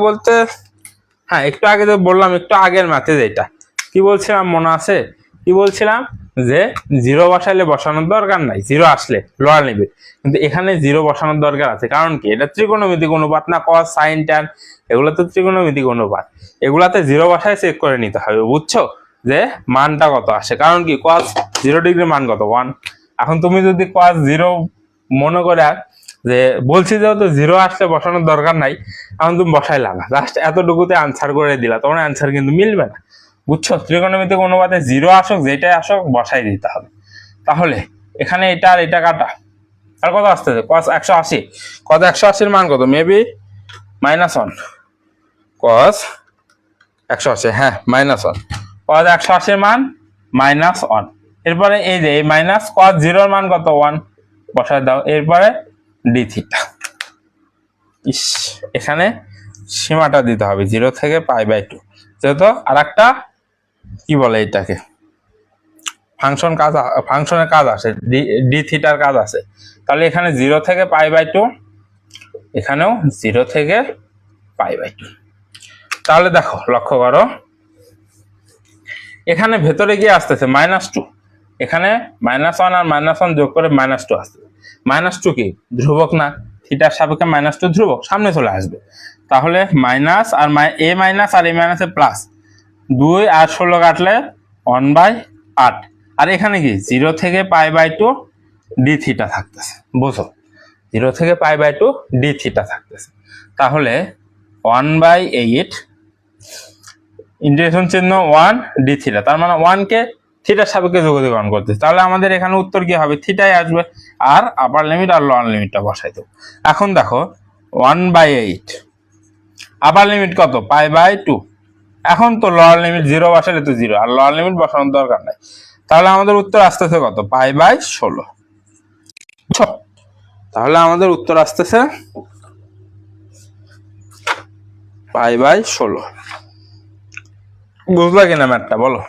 বললাম একটু আগের ম্যাথে যেটা কি বলছিলাম মনে আছে? কি বলছিলাম যে 0 বসাইলে বসানোর দরকার নাই, 0 আসলে লোয়ার লিমিট, কিন্তু এখানে 0 বসানোর দরকার আছে। কারণ কি? এটা ত্রিকোণমিতিক অনুপাত না, cos sin tan এগুলো তো ত্রিকোণমিতিক অনুপাত, এগুলাতে 0 বসায় চেক করে নিতে হবে, বুঝছো? যে মানটা কত আসে। কারণ কি? cos 0 ডিগ্রি মান কত? 1। এখন তুমি যদি cos 0 মনে করে যে বলছি, যেহেতু 0 আসলে বসানোর দরকার নাই, এখন তুমি বসাইলা না, জাস্ট এতটুকুতে আনসার করে দিলা, তোমার আনসার কিন্তু মিলবে না, বুঝছো? ত্রিকোণমিতিক অনুপাতে 0 আসুক, যেটাই আসুক বসাই দিতে হবে। তাহলে এখানে এটা আর এটা কাটা, আর কত আসতেছে? cos 180। cos 180 মান কত? মেবি -1 cos 180, হ্যাঁ -1 cos 180 মান -1। এরপরে এই যে এই মাইনাস cos 0 মান কত? 1 বসায় দাও। এরপরে ডি থিটা, এখানে সীমাটা দিতে হবে 0 থেকে π/2, যেহেতু আর একটা কি বলে এটাকে ফাংশনের কাজ আসে, ডি থিটার কাজ আছে। তাহলে এখানে 0 থেকে π/2, এখানেও 0 থেকে π/2। তাহলে দেখো, লক্ষ্য করো, এখানে ভেতরে গিয়ে আসতেছে -2, এখানে -1 আর -1 যোগ করে -2 আসতেছে। -2 কি ধ্রুবক না? থিটার সাপেক্ষে -2 ধ্রুবক, সামনে চলে আসবে। তাহলে মাইনাস আর এ মাইনাস আর এ মাইনাসে প্লাস, 2 আর 16 কাটলে 1/8। আর এখানে কি 0 থেকে π/2 ডি থিটা থাকতেছে, বুঝো? 0 থেকে π/2 ডি থিটা থাকতেছে। তাহলে 1/8 ইন্টিগ্রেশন চিহ্ন 1 ডি থিটা, তার মানে 1 কে থিটার সাপেক্ষে যোগকরণ করতেছে। তাহলে আমাদের এখানে উত্তর কি হবে? থিটাই আসবে, আর আপার লিমিট আর লোয়ার লিমিটটা বসাই দেবো। এখন দেখো 1/8 আপার লিমিট কত? π/2। এখন তো লোয়ার লিমিট 0 বসালে তো 0, আর লোয়ার লিমিট বসানোর দরকার নাই। তাহলে আমাদের উত্তর আসতেছে কত? π/16। তাহলে আমাদের উত্তর আসতেছে π/16। বুঝলা কিনা ম্যাথটা বলো?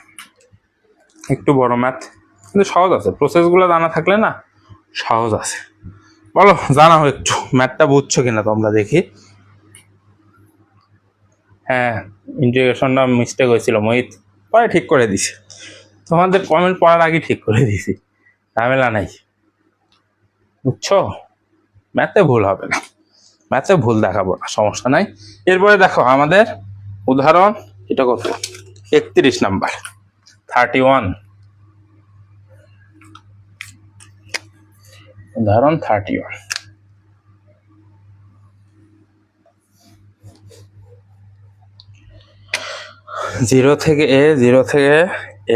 একটু বড় ম্যাথ, কিন্তু সহজ আছে, প্রসেসগুলো জানা থাকলে না সহজ আছে। বলো, জানাও একটু ম্যাথটা বুঝছো কিনা তোমরা, দেখি। হ্যাঁ, ইন্টিগ্রেশনটা মিস্টেক হয়েছিল মোহিত, পরে ঠিক করে দিছি, তোমাদের কমেন্ট পড়ার আগে ঠিক করে দিছি, ঝামেলা নাই, বুঝছো? ম্যাথে ভুল হবে না, ম্যাথে ভুল দেখাবো না, সমস্যা নাই। এরপরে দেখো আমাদের উদাহরণ, এটা কত? 31 নাম্বার, 31, উদাহরণ 31। 0 থেকে a, 0 থেকে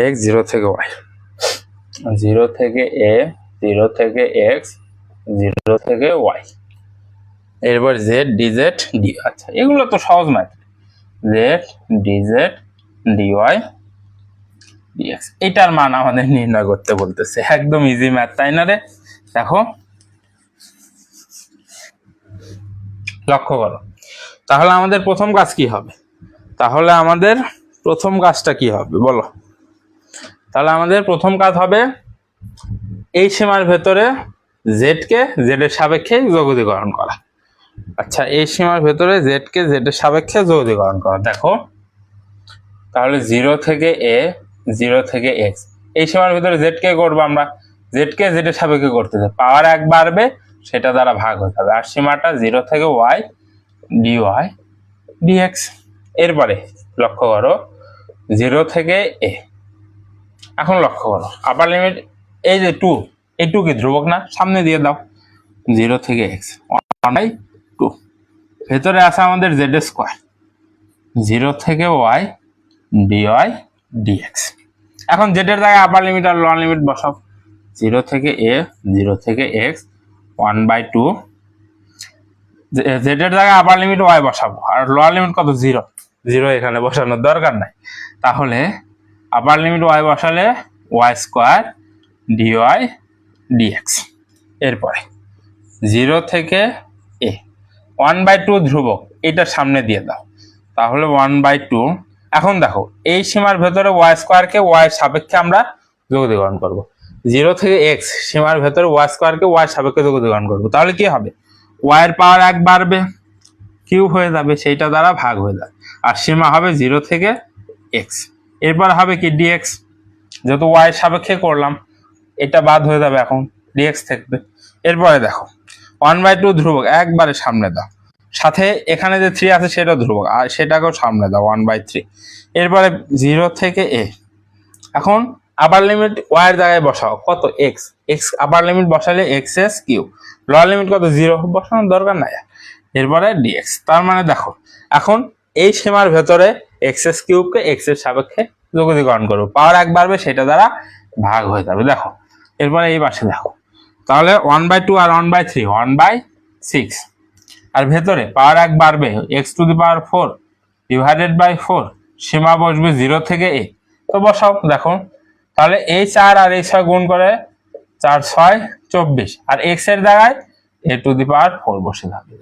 x, 0 থেকে y, 0 থেকে a, 0 থেকে x, 0 থেকে y, এরপর z dz d। আচ্ছা, এগুলো তো সহজ math. z dz dy dx, এটার মান আমাদের নির্ণয় করতে বলতেছে। একদম ইজি ম্যাথ, তাই না রে? দেখো, লক্ষ্য করো। তাহলে আমাদের প্রথম কাজ কি হবে? তাহলে আমাদের প্রথম কাজটা কি হবে বলো? তাহলে আমাদের প্রথম কাজ হবে এই সীমার ভেতরে z কে z এর সাপেক্ষে যোগীকরণ করা। আচ্ছা, এই সীমার ভেতরে z কে z এর সাপেক্ষে যোগীকরণ করা। দেখো, তাহলে 0 থেকে a, 0 থেকে x, এই সীমার ভিতরে z কে করবো আমরা, z কে z এর সাপেক্ষে করতে হবে, পাওয়ার 1 বাড়বে, সেটা দ্বারা ভাগ হতে হবে। আর সীমাটা 0 থেকে y dy dx। এরপরে লক্ষ্য করো 0 থেকে a, এখন লক্ষ্য করো আপার লিমিট, এই যে 2, এই 2 কি ধ্রুবক না? সামনে দিয়ে দাও, 0 থেকে x 1/2, ভেতরে আছে আমাদের z স্কয়ার, 0 থেকে y dy dx। এখন z এর জায়গায় আপার লিমিট আর লোয়ার লিমিট বসাও, 0 থেকে a, 0 থেকে x 1/2, z এর জায়গায় আপার লিমিট y বসাবো, আর লোয়ার লিমিট কত? 0, 0 এখানে বসানোর দরকার নাই। তাহলে আপার লিমিট y বসালে y স্কয়ার dy dx। এরপরে 0 থেকে a, 1/2 ধ্রুবক, এটা সামনে দিয়ে দাও, তাহলে 1/2। এখন দেখো, এই সীমার ভেতরে y স্কয়ারকে y সাপেক্ষে আমরা যোগীকরণ করব। 0 থেকে x সীমার ভেতরে y স্কয়ারকে y সাপেক্ষে যোগীকরণ করব, তাহলে কি হবে? y এর পাওয়ার 1 বাড়বে, কিউব হয়ে যাবে, সেইটা দ্বারা ভাগ হয়ে যাবে, আর সীমা হবে 0 থেকে x। এরপর হবে কি dx, যেহেতু y সাপেক্ষে করলাম, এটা বাদ হয়ে যাবে, এখন dx থাকবে। এরপরে দেখো 1/2 ধ্রুবক, একবারে সামনে দাও, সাথে এখানে যে 3 আছে সেটা ধ্রুবক, আর সেটাকেও সামনে দাও 1/3। এরপরে 0 থেকে a, এখন আপার লিমিট y এর জায়গায় বসাও, কত? x, x আপার লিমিট বসালে x কিউব, লোয়ার লিমিট কত? 0, বসানোর দরকার নাই। এরপরে dx, তার মানে দেখো এখন এই সীমার ভেতরে x কিউবকে x এর সাপেক্ষে যোগীকরণ করবো, পাওয়ার 1 বাড়বে, সেটা দ্বারা ভাগ হয়ে যাবে। দেখো, এরপরে এই পাশে দেখো, তাহলে 1/2 আর 1/3 1/6, আর ভেতরে পাওয়ার 1 বাড়বে, x⁴ ডিভাইডেড বাই 4, সীমা বসবে 0 থেকে a, তো বসাও। দেখো, তাহলে এই 4 আর এই 6 গুণ করে 4 6 24, আর x এর জায়গায় a⁴ বসে যাবে,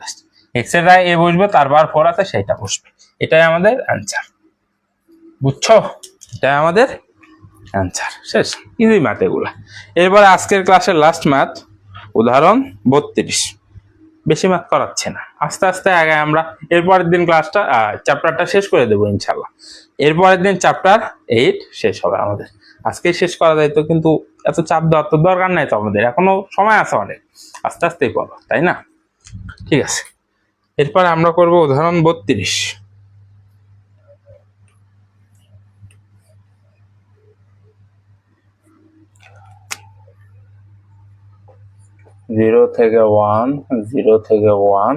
x এর জায়গায় a বসবে, তার পাওয়ার 4 আছে, সেটা বসবে। এটাই আমাদের অ্যান্সার, বুঝছো? এটাই আমাদের অ্যান্সার, শেষ। ইজি ম্যাথ এগুলা। এরপরে আজকের ক্লাসের লাস্ট ম্যাথ, উদাহরণ 32। বেশি ম্যাথ করাচ্ছে না, আস্তে আস্তে আগে আমরা এরপরের দিন ক্লাসটা চ্যাপ্টারটা শেষ করে দেবো ইনশাল্লাহ। এরপরের দিন চ্যাপ্টার 8 শেষ হবে আমাদের। আজকেই শেষ করা যায় তো, কিন্তু এত চাপ দেওয়ার তো দরকার নাই তো, আমাদের এখনো সময় আছে অনেক, আস্তে আস্তেই পড়ো, তাই না? ঠিক আছে, এরপরে আমরা করব উদাহরণ 32। 0 থেকে 1, 0 থেকে 1,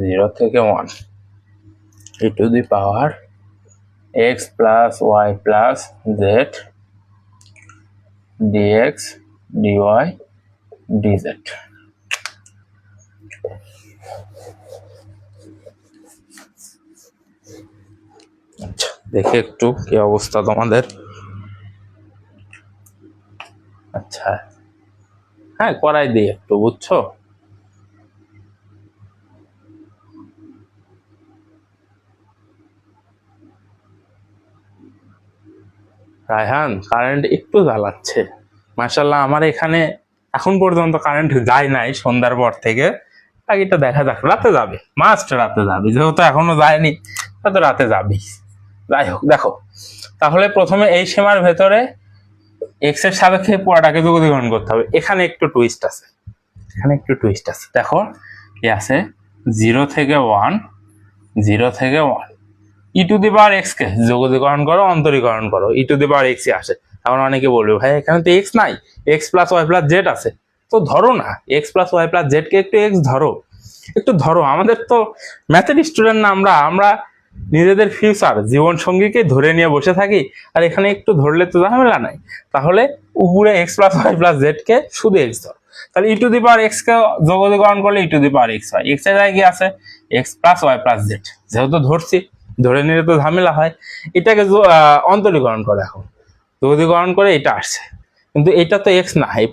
0 থেকে 1, e to the power x plus y plus z dx dy dz। আচ্ছা, দেখে একটু কি অবস্থা তোমাদের। আচ্ছা, হ্যাঁ করাই দিই একটু, বুঝছো? রায়হান, কারেন্ট একটু জ্বালাচ্ছে। মাশাআল্লাহ, আমার এখানে এখন পর্যন্ত কারেন্ট যায় নাই সন্ধ্যার পর থেকে। আগেটা দেখা যাক, রাতে যাবে, মাস্ট রাতে যাবে, যেহেতু এখনো যায়নি, তো রাতে যাবি। যাই হোক, দেখো, তাহলে প্রথমে এই সীমার ভেতরে এক্স এর সাপেক্ষে পুরাটাকে যোগীকরণ করতে হবে। এখানে একটু টুইস্ট আছে, এখানে একটু টুইস্ট আছে। দেখো, কি আছে? 0 থেকে 1, 0 থেকে 1, e to the power x কে যোগীকরণ করো, অন্তরীকরণ করো, ই টু দি পাওয়ার এক্স আসে। এখন অনেকে বলবে, ভাই এখানে তো এক্স নাই, x plus y plus z আছে। তো ধরো না, x plus y plus z কে একটু এক্স ধরো, একটু ধরো। আমাদের তো ম্যাথের স্টুডেন্ট না, আমরা নিজেদের ফিউচার জীবন সঙ্গীকে ধরে নিয়ে বসে থাকি, আর এখানে একটু ধরলে তো ঝামেলা নাই, তাহলে উপরে x plus y plus z কে শুধু এক্স ধর, তাহলে ই টু দি পাওয়ার এক্স কে যোগীকরণ করলে e to the power x হয়, এক্স এর জায়গায় কি আছে x plus y plus z, যেহেতু ধরছি ধরে নিলে তো ঝামেলা হয়, এটাকে অন্তরীকরণ করে এখন যোগীকরণ করে এটা আসছে, কিন্তু এটা তো এক্স না, এই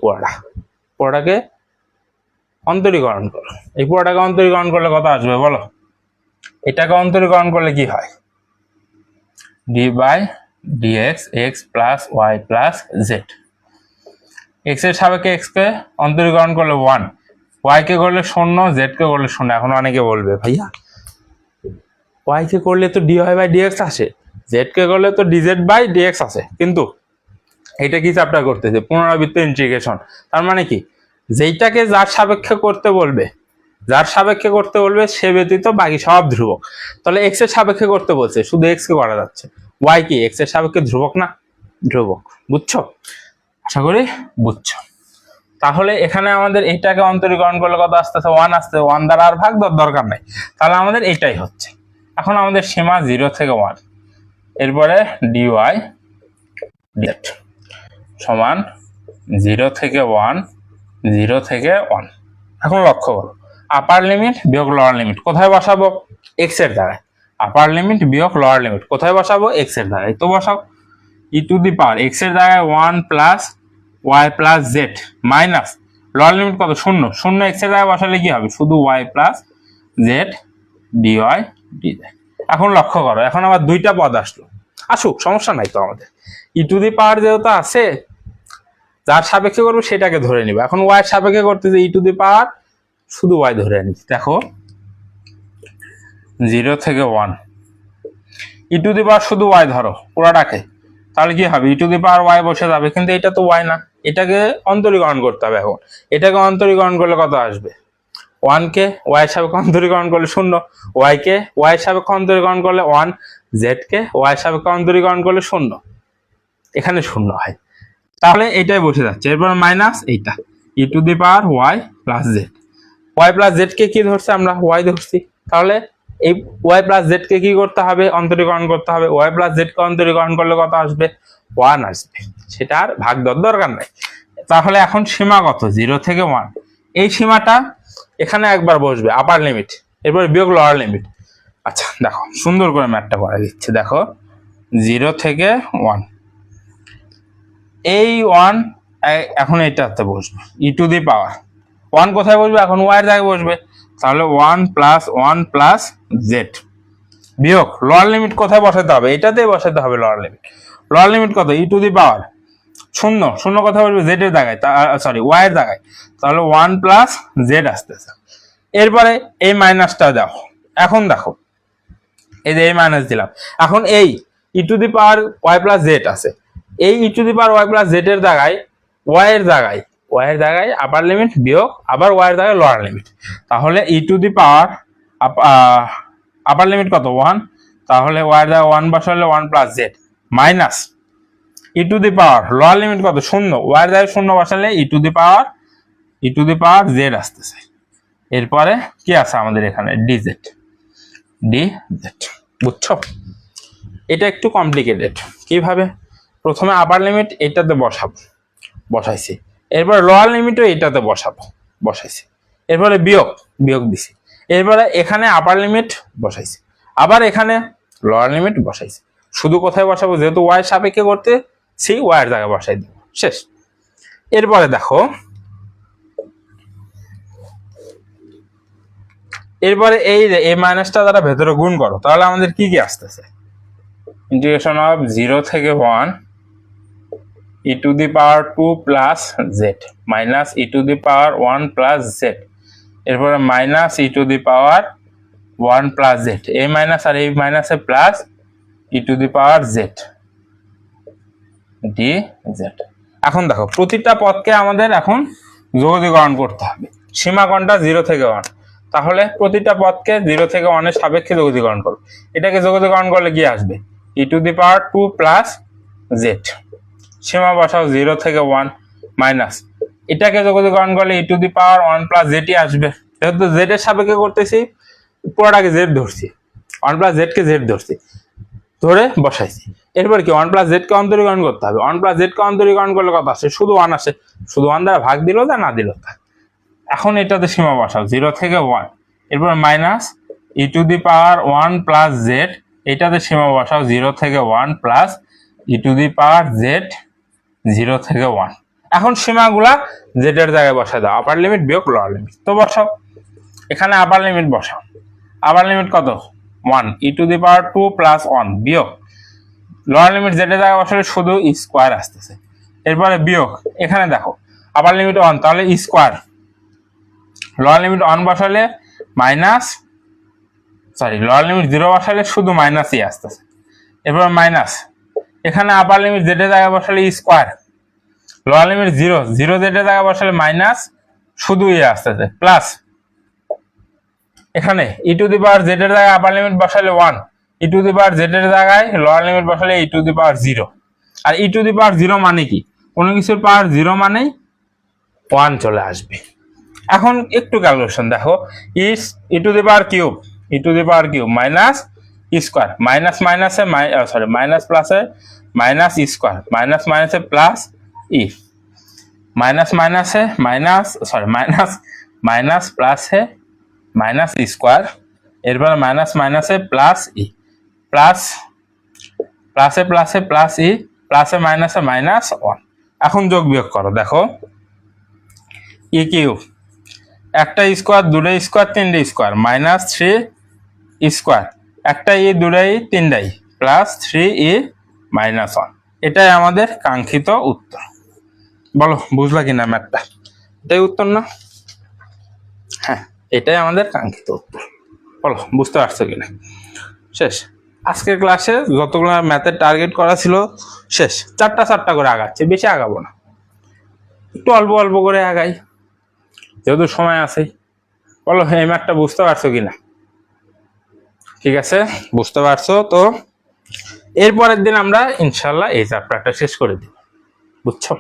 পুরোটাকে অন্তরীকরণ করো, এই পুরোটাকে অন্তরীকরণ করলে কত আসবে বলো, এটাকে অন্তরীকরণ করলে কি হয় d by dx x plus y plus z, x এর সাপেক্ষে এক্স কে অন্তরীকরণ করলে 1, ওয়াই কে করলে 0, জেড কে করলে 0। এখন অনেকে বলবে ভাইয়া ওয়াই কে করলে তো ডি ওয়াই বাই ডিএক্স আসে, জেড কে করলে তো ডিজেড বাই ডিএক্স আসে, কিন্তু এটা কি চ্যাপ্টার করতেছে পুনরাবৃত্ত ইন্টিগ্রেশন, তার মানে কি যেইটাকে যার সাপেক্ষে করতে বলবে সে ব্যতীত বাকি সব ধ্রুবক, তাহলে এক্স এর সাপেক্ষে করতে বলছে শুধু এক্স কে করা যাচ্ছে, ওয়াই কি এক্স এর সাপেক্ষে ধ্রুবক না, ধ্রুবক, বুঝছো, আশা করি বুঝছো। তাহলে এখানে আমাদের এইটাকে অন্তরীকরণ করলে কত আসতেছে 1 আসছে, 1 দ্বারা আর ভাগ দরকার নাই, তাহলে আমাদের এইটাই হচ্ছে। এখন আমাদের সীমা 0 থেকে 1, এরপরে ডিওয়াই ডিজেড সমান 0 থেকে 1, 0 থেকে 1। এখন লক্ষ্য করো আপার লিমিট বিয়োগ লোয়ার লিমিট কোথায় বসাবো, এক্স এর জায়গায়, আপার লিমিট বিয়োগ লোয়ার লিমিট কোথায় বসাবো, এক্স এর জায়গায়, তো বসাও ই টু দি পাওয়ার এক্স এর জায়গায় 1 plus y plus z minus lower limit কত 0, এক্স এর জায়গায় বসালে কি হবে শুধু y plus z dy dz. এখন লক্ষ্য করো এখন আবার দুইটা পদ আসলো, আসুক সমস্যা নাই তো, আমাদের ই টু দি পাওয়ার যেহেতু আছে যার সাপেক্ষে করবো সেটাকে ধরে নিব, এখন ওয়াই এর সাপেক্ষে করতেছে ই টু দি পাওয়ার শুধু ওয়াই ধরে নিচ্ছি, দেখো 0 থেকে 1 ই টু দি পাওয়ার শুধু ওয়াই ধরো পুরাটাকে, তাহলে কি হবে ই টু দি পাওয়ার ওয়াই বসে যাবে, কিন্তু এটা তো ওয়াই না, এটাকে অন্তরীকরণ করতে হবে। এখন এটাকে অন্তরীকরণ করলে কত আসবে 1 কে ওয়াই এর সাপেক্ষে অন্তরীকরণ করলে 0, ওয়াই কে ওয়াই এর সাপেক্ষে অন্তরীকরণ করলে 1, জেড কে ওয়াই এর সাপেক্ষে অন্তরীকরণ করলে 0, এখানে 0 হয়, তাহলে এটাই বসে যাচ্ছে। এরপর মাইনাস এইটা e to the power y plus z, y plus z কে কি ধরছে আমরা ওয়াই ধরছি, তাহলে এই ওয়াই প্লাস জেড কে কি করতে হবে অন্তরীকরণ করতে হবে, ওয়াই প্লাস জেড কে অন্তরীকরণ করলে কত আসবে 1 আসবে, সেটা আর ভাগ দরকার নাই। তাহলে এখন সীমা কত 0 থেকে 1, এই সীমাটা এখানে একবার বসবে আপার লিমিট, এরপর বিয়োগ লোয়ার লিমিট। আচ্ছা দেখো সুন্দর করে ম্যাথটা করে দিচ্ছে, দেখো 0 থেকে 1, এই 1 এখন এটাতে বসবে ই টু দি পাওয়ার 1 কোথায় বসবে এখন ওয়াই এর জায়গায় বসবে, তাহলে 1 প্লাস 1 প্লাস জেড বিয়োগ লোয়ার লিমিট কোথায় বসাতে হবে, এটাতেই বসাতে হবে লোয়ার লিমিট কত ই টু দি পাওয়ার 0 কোথায় বসবে জেড এর জায়গায়, সরি ওয়াই এর জায়গায়, তাহলে 1 প্লাস জেড আসতেছে। এরপরে এই মাইনাসটা দাও, এখন দেখো এই যে এই মাইনাস দিলাম, এখন এই e to the power y plus z আছে, এই e to the power y plus z এর জায়গায় ওয়াই এর জায়গায় আপার লিমিট বিয়োগ আবার ওয়াই এর জায়গায় লোয়ার লিমিট, তাহলে ই to the power upper limit কত 1, তাহলে ওয়াই এর জায়গায় 1 বসালে 1 plus z minus e to the power lower limit কত 0, ওয়াই এর জায়গায় 0 বসালে ই টু দি পাওয়ার জেড আসতেছে। এরপরে কি আছে আমাদের এখানে ডিজেড, বুঝছো, এটা একটু কমপ্লিকেটেড। কিভাবে, প্রথমে আপার লিমিট এটাতে বসাইছি, এরপর লোয়ার লিমিটও এটাতে বসাইছি, এরপরে বিয়োগ দিছি, এরপরে এখানে আপার লিমিট বসাইছি, আবার এখানে লোয়ার লিমিট বসাইছি, শুধু কোথায় বসাবো যেহেতু ওয়াই সাপেক্ষে করতে সেই ওয়াই এর জায়গায় বসাই দিব, শেষ। এরপরে দেখো এরপরে এই মাইনাসটা দ্বারা ভেতরে গুণ করো, তাহলে আমাদের কি কি আসতেছে ইন্টিগ্রেশন অফ 0 থেকে 1 e to the power 2 plus z minus e to the power 1 plus z, এরপরে minus e to the power 1 plus z, এই মাইনাস আর এই মাইনাসে plus e to the power z d z. এখন দেখো প্রতিটা পদকে আমাদের এখন যোগীকরণ করতে হবে, সীমা কোনটা 0 থেকে 1, তাহলে প্রতিটা পদকে 0 থেকে 1 এর সাপেক্ষে যোগীকরণ করো, এটাকে যোগীকরণ করলে কি আসবে e to the power 2 plus z, সীমা বসাও 0 থেকে 1 মাইনাস এটাকে যোগীকরণ করলে e to the power 1 plus জেডই আসবে, যেহেতু জেড এর সাপেক্ষে করতেছি পুরোটাকে জেড ধরছি, ওয়ান প্লাস জেড কে জেড ধরছি, ধরে বসাইছি। এরপর কি ওয়ান প্লাস জেড কে অন্তরীকরণ করতে হবে। ওয়ান প্লাস জেড কে অন্তরীকরণ করলে কত আসে, শুধু ওয়ান আসে, শুধু ওয়ান দ্বারা ভাগ দিল যা, না দিল তা। এখন এটাতে সীমা বসাও 0 থেকে 1, এরপর minus e to the power 1 plus Z, এটাতে সীমা বসাও 0 থেকে 1 plus e to the power Z 0 থেকে 1। এখন সীমাগুলা জেড এর জায়গায় বসায় দাও, আপার লিমিট বিয়োগ লোয়ার লিমিট। তো বসাও, এখানে আপার লিমিট বসাও, আপার লিমিট কত 1 e to the power 2 plus 1 বিয়োগ লোয়ার লিমিট জেড এর জায়গায় বসালে শুধু স্কোয়ার আসতেছে। এরপরে বিয়োগ, এখানে দেখো আপার লিমিট 1, তাহলে স্কোয়ার, লোয়ার লিমিট 1 বসালে মাইনাস, সরি লোয়ার লিমিট 0 বসালে শুধু মাইনাসই আসতেছে। এরপর মাইনাস, এখানে আপার লিমিট জেড এর জায়গায় বসালে স্কোয়ার, লোয়ার লিমিট 0 0 জেড এর জায়গায় বসালে মাইনাস, শুধু আসতেছে প্লাস, এখানে ই টু দি পাওয়ার জেড এর জায়গায় আপার লিমিট বসালে 1, e to the power Z এর জায়গায় লোয়ার লিমিট বসালে ই to the power 0। R E to the পাওয়ার 0 মানে কি, কোনো কিছুর পাওয়ার 0 মানেই 1 চলে আসবে। এখন একটু ক্যালকুলেশন দেখো, e to the power cube, e to the power cube minus square, minus মাইনাসে সরি মাইনাস প্লাসে মাইনাস স্কোয়ার, মাইনাস মাইনাসে প্লাস ই, মাইনাস মাইনাসে মাইনাস, সরি মাইনাস মাইনাস প্লাসে মাইনাস স্কোয়ার, এরপরে মাইনাস মাইনাসে প্লাস ই, প্লাস প্লাসে প্লাসে plus E, প্লাসে মাইনাসে মাইনাস 1। এখন যোগ বিয়োগ করো, দেখো ই কিউব, একটা স্কোয়ার, দুটো স্কোয়ার, তিনটে স্কোয়ার, মাইনাস 3 স্কোয়ার, একটা ই, দুটাই, তিনটাই, প্লাস 3 ই মাইনাস 1। এটাই আমাদের কাঙ্ক্ষিত উত্তর। বলো বুঝলা কিনা ম্যাথটা? এটাই উত্তর না? হ্যাঁ, এটাই আমাদের কাঙ্ক্ষিত উত্তর। বলো বুঝতে পারছো কিনা? শেষ। আজকের ক্লাসে যতগুলো ম্যাথের টার্গেট করা ছিল শেষ। চারটা করে আগাচ্ছে, বেশি আগাবো না, একটু অল্প অল্প করে আগাই, যেহেতু সময় আছে। বলো এই ম্যাথটা বুঝতে পারছো কিনা? ঠিক আছে, বুঝতে পারছো তো। এরপরের দিন আমরা ইনশাল্লাহ এই চ্যাপ্টারটা শেষ করে দিব, বুঝছো?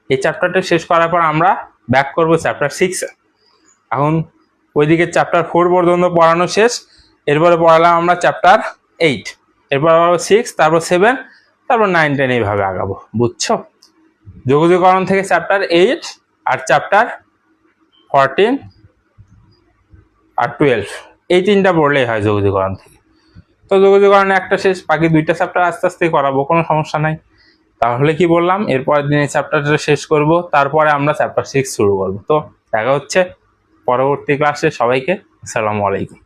এই চ্যাপ্টারটা শেষ করার পর আমরা ব্যাক করবো চ্যাপ্টার 6-এ। এখন ওইদিকে চ্যাপ্টার 4 পর্যন্ত পড়ানো শেষ, এরপরে পড়ালাম আমরা চ্যাপ্টার 8, এরপর 6, তারপর 7, তারপর 9, 10 এইভাবে আগাবো, বুঝছো? যোগাযোগকরণ থেকে চ্যাপ্টার 8 আর চ্যাপ্টার 14 আর 12, এই 3টা পড়লেই হয় যোগাযোগকরণ থেকে। তো যোগাযোগকরণে একটা শেষ, বাকি 2টা চ্যাপ্টার আস্তে আস্তে করাবো, কোনো সমস্যা নাই। তাহলে কি বললাম, এরপরের দিন এই চ্যাপ্টারটা শেষ করব, তারপরে আমরা চ্যাপ্টার 6 শুরু করব। তো দেখা হচ্ছে পরবর্তী ক্লাসে। সবাইকে আসসালামু আলাইকুম।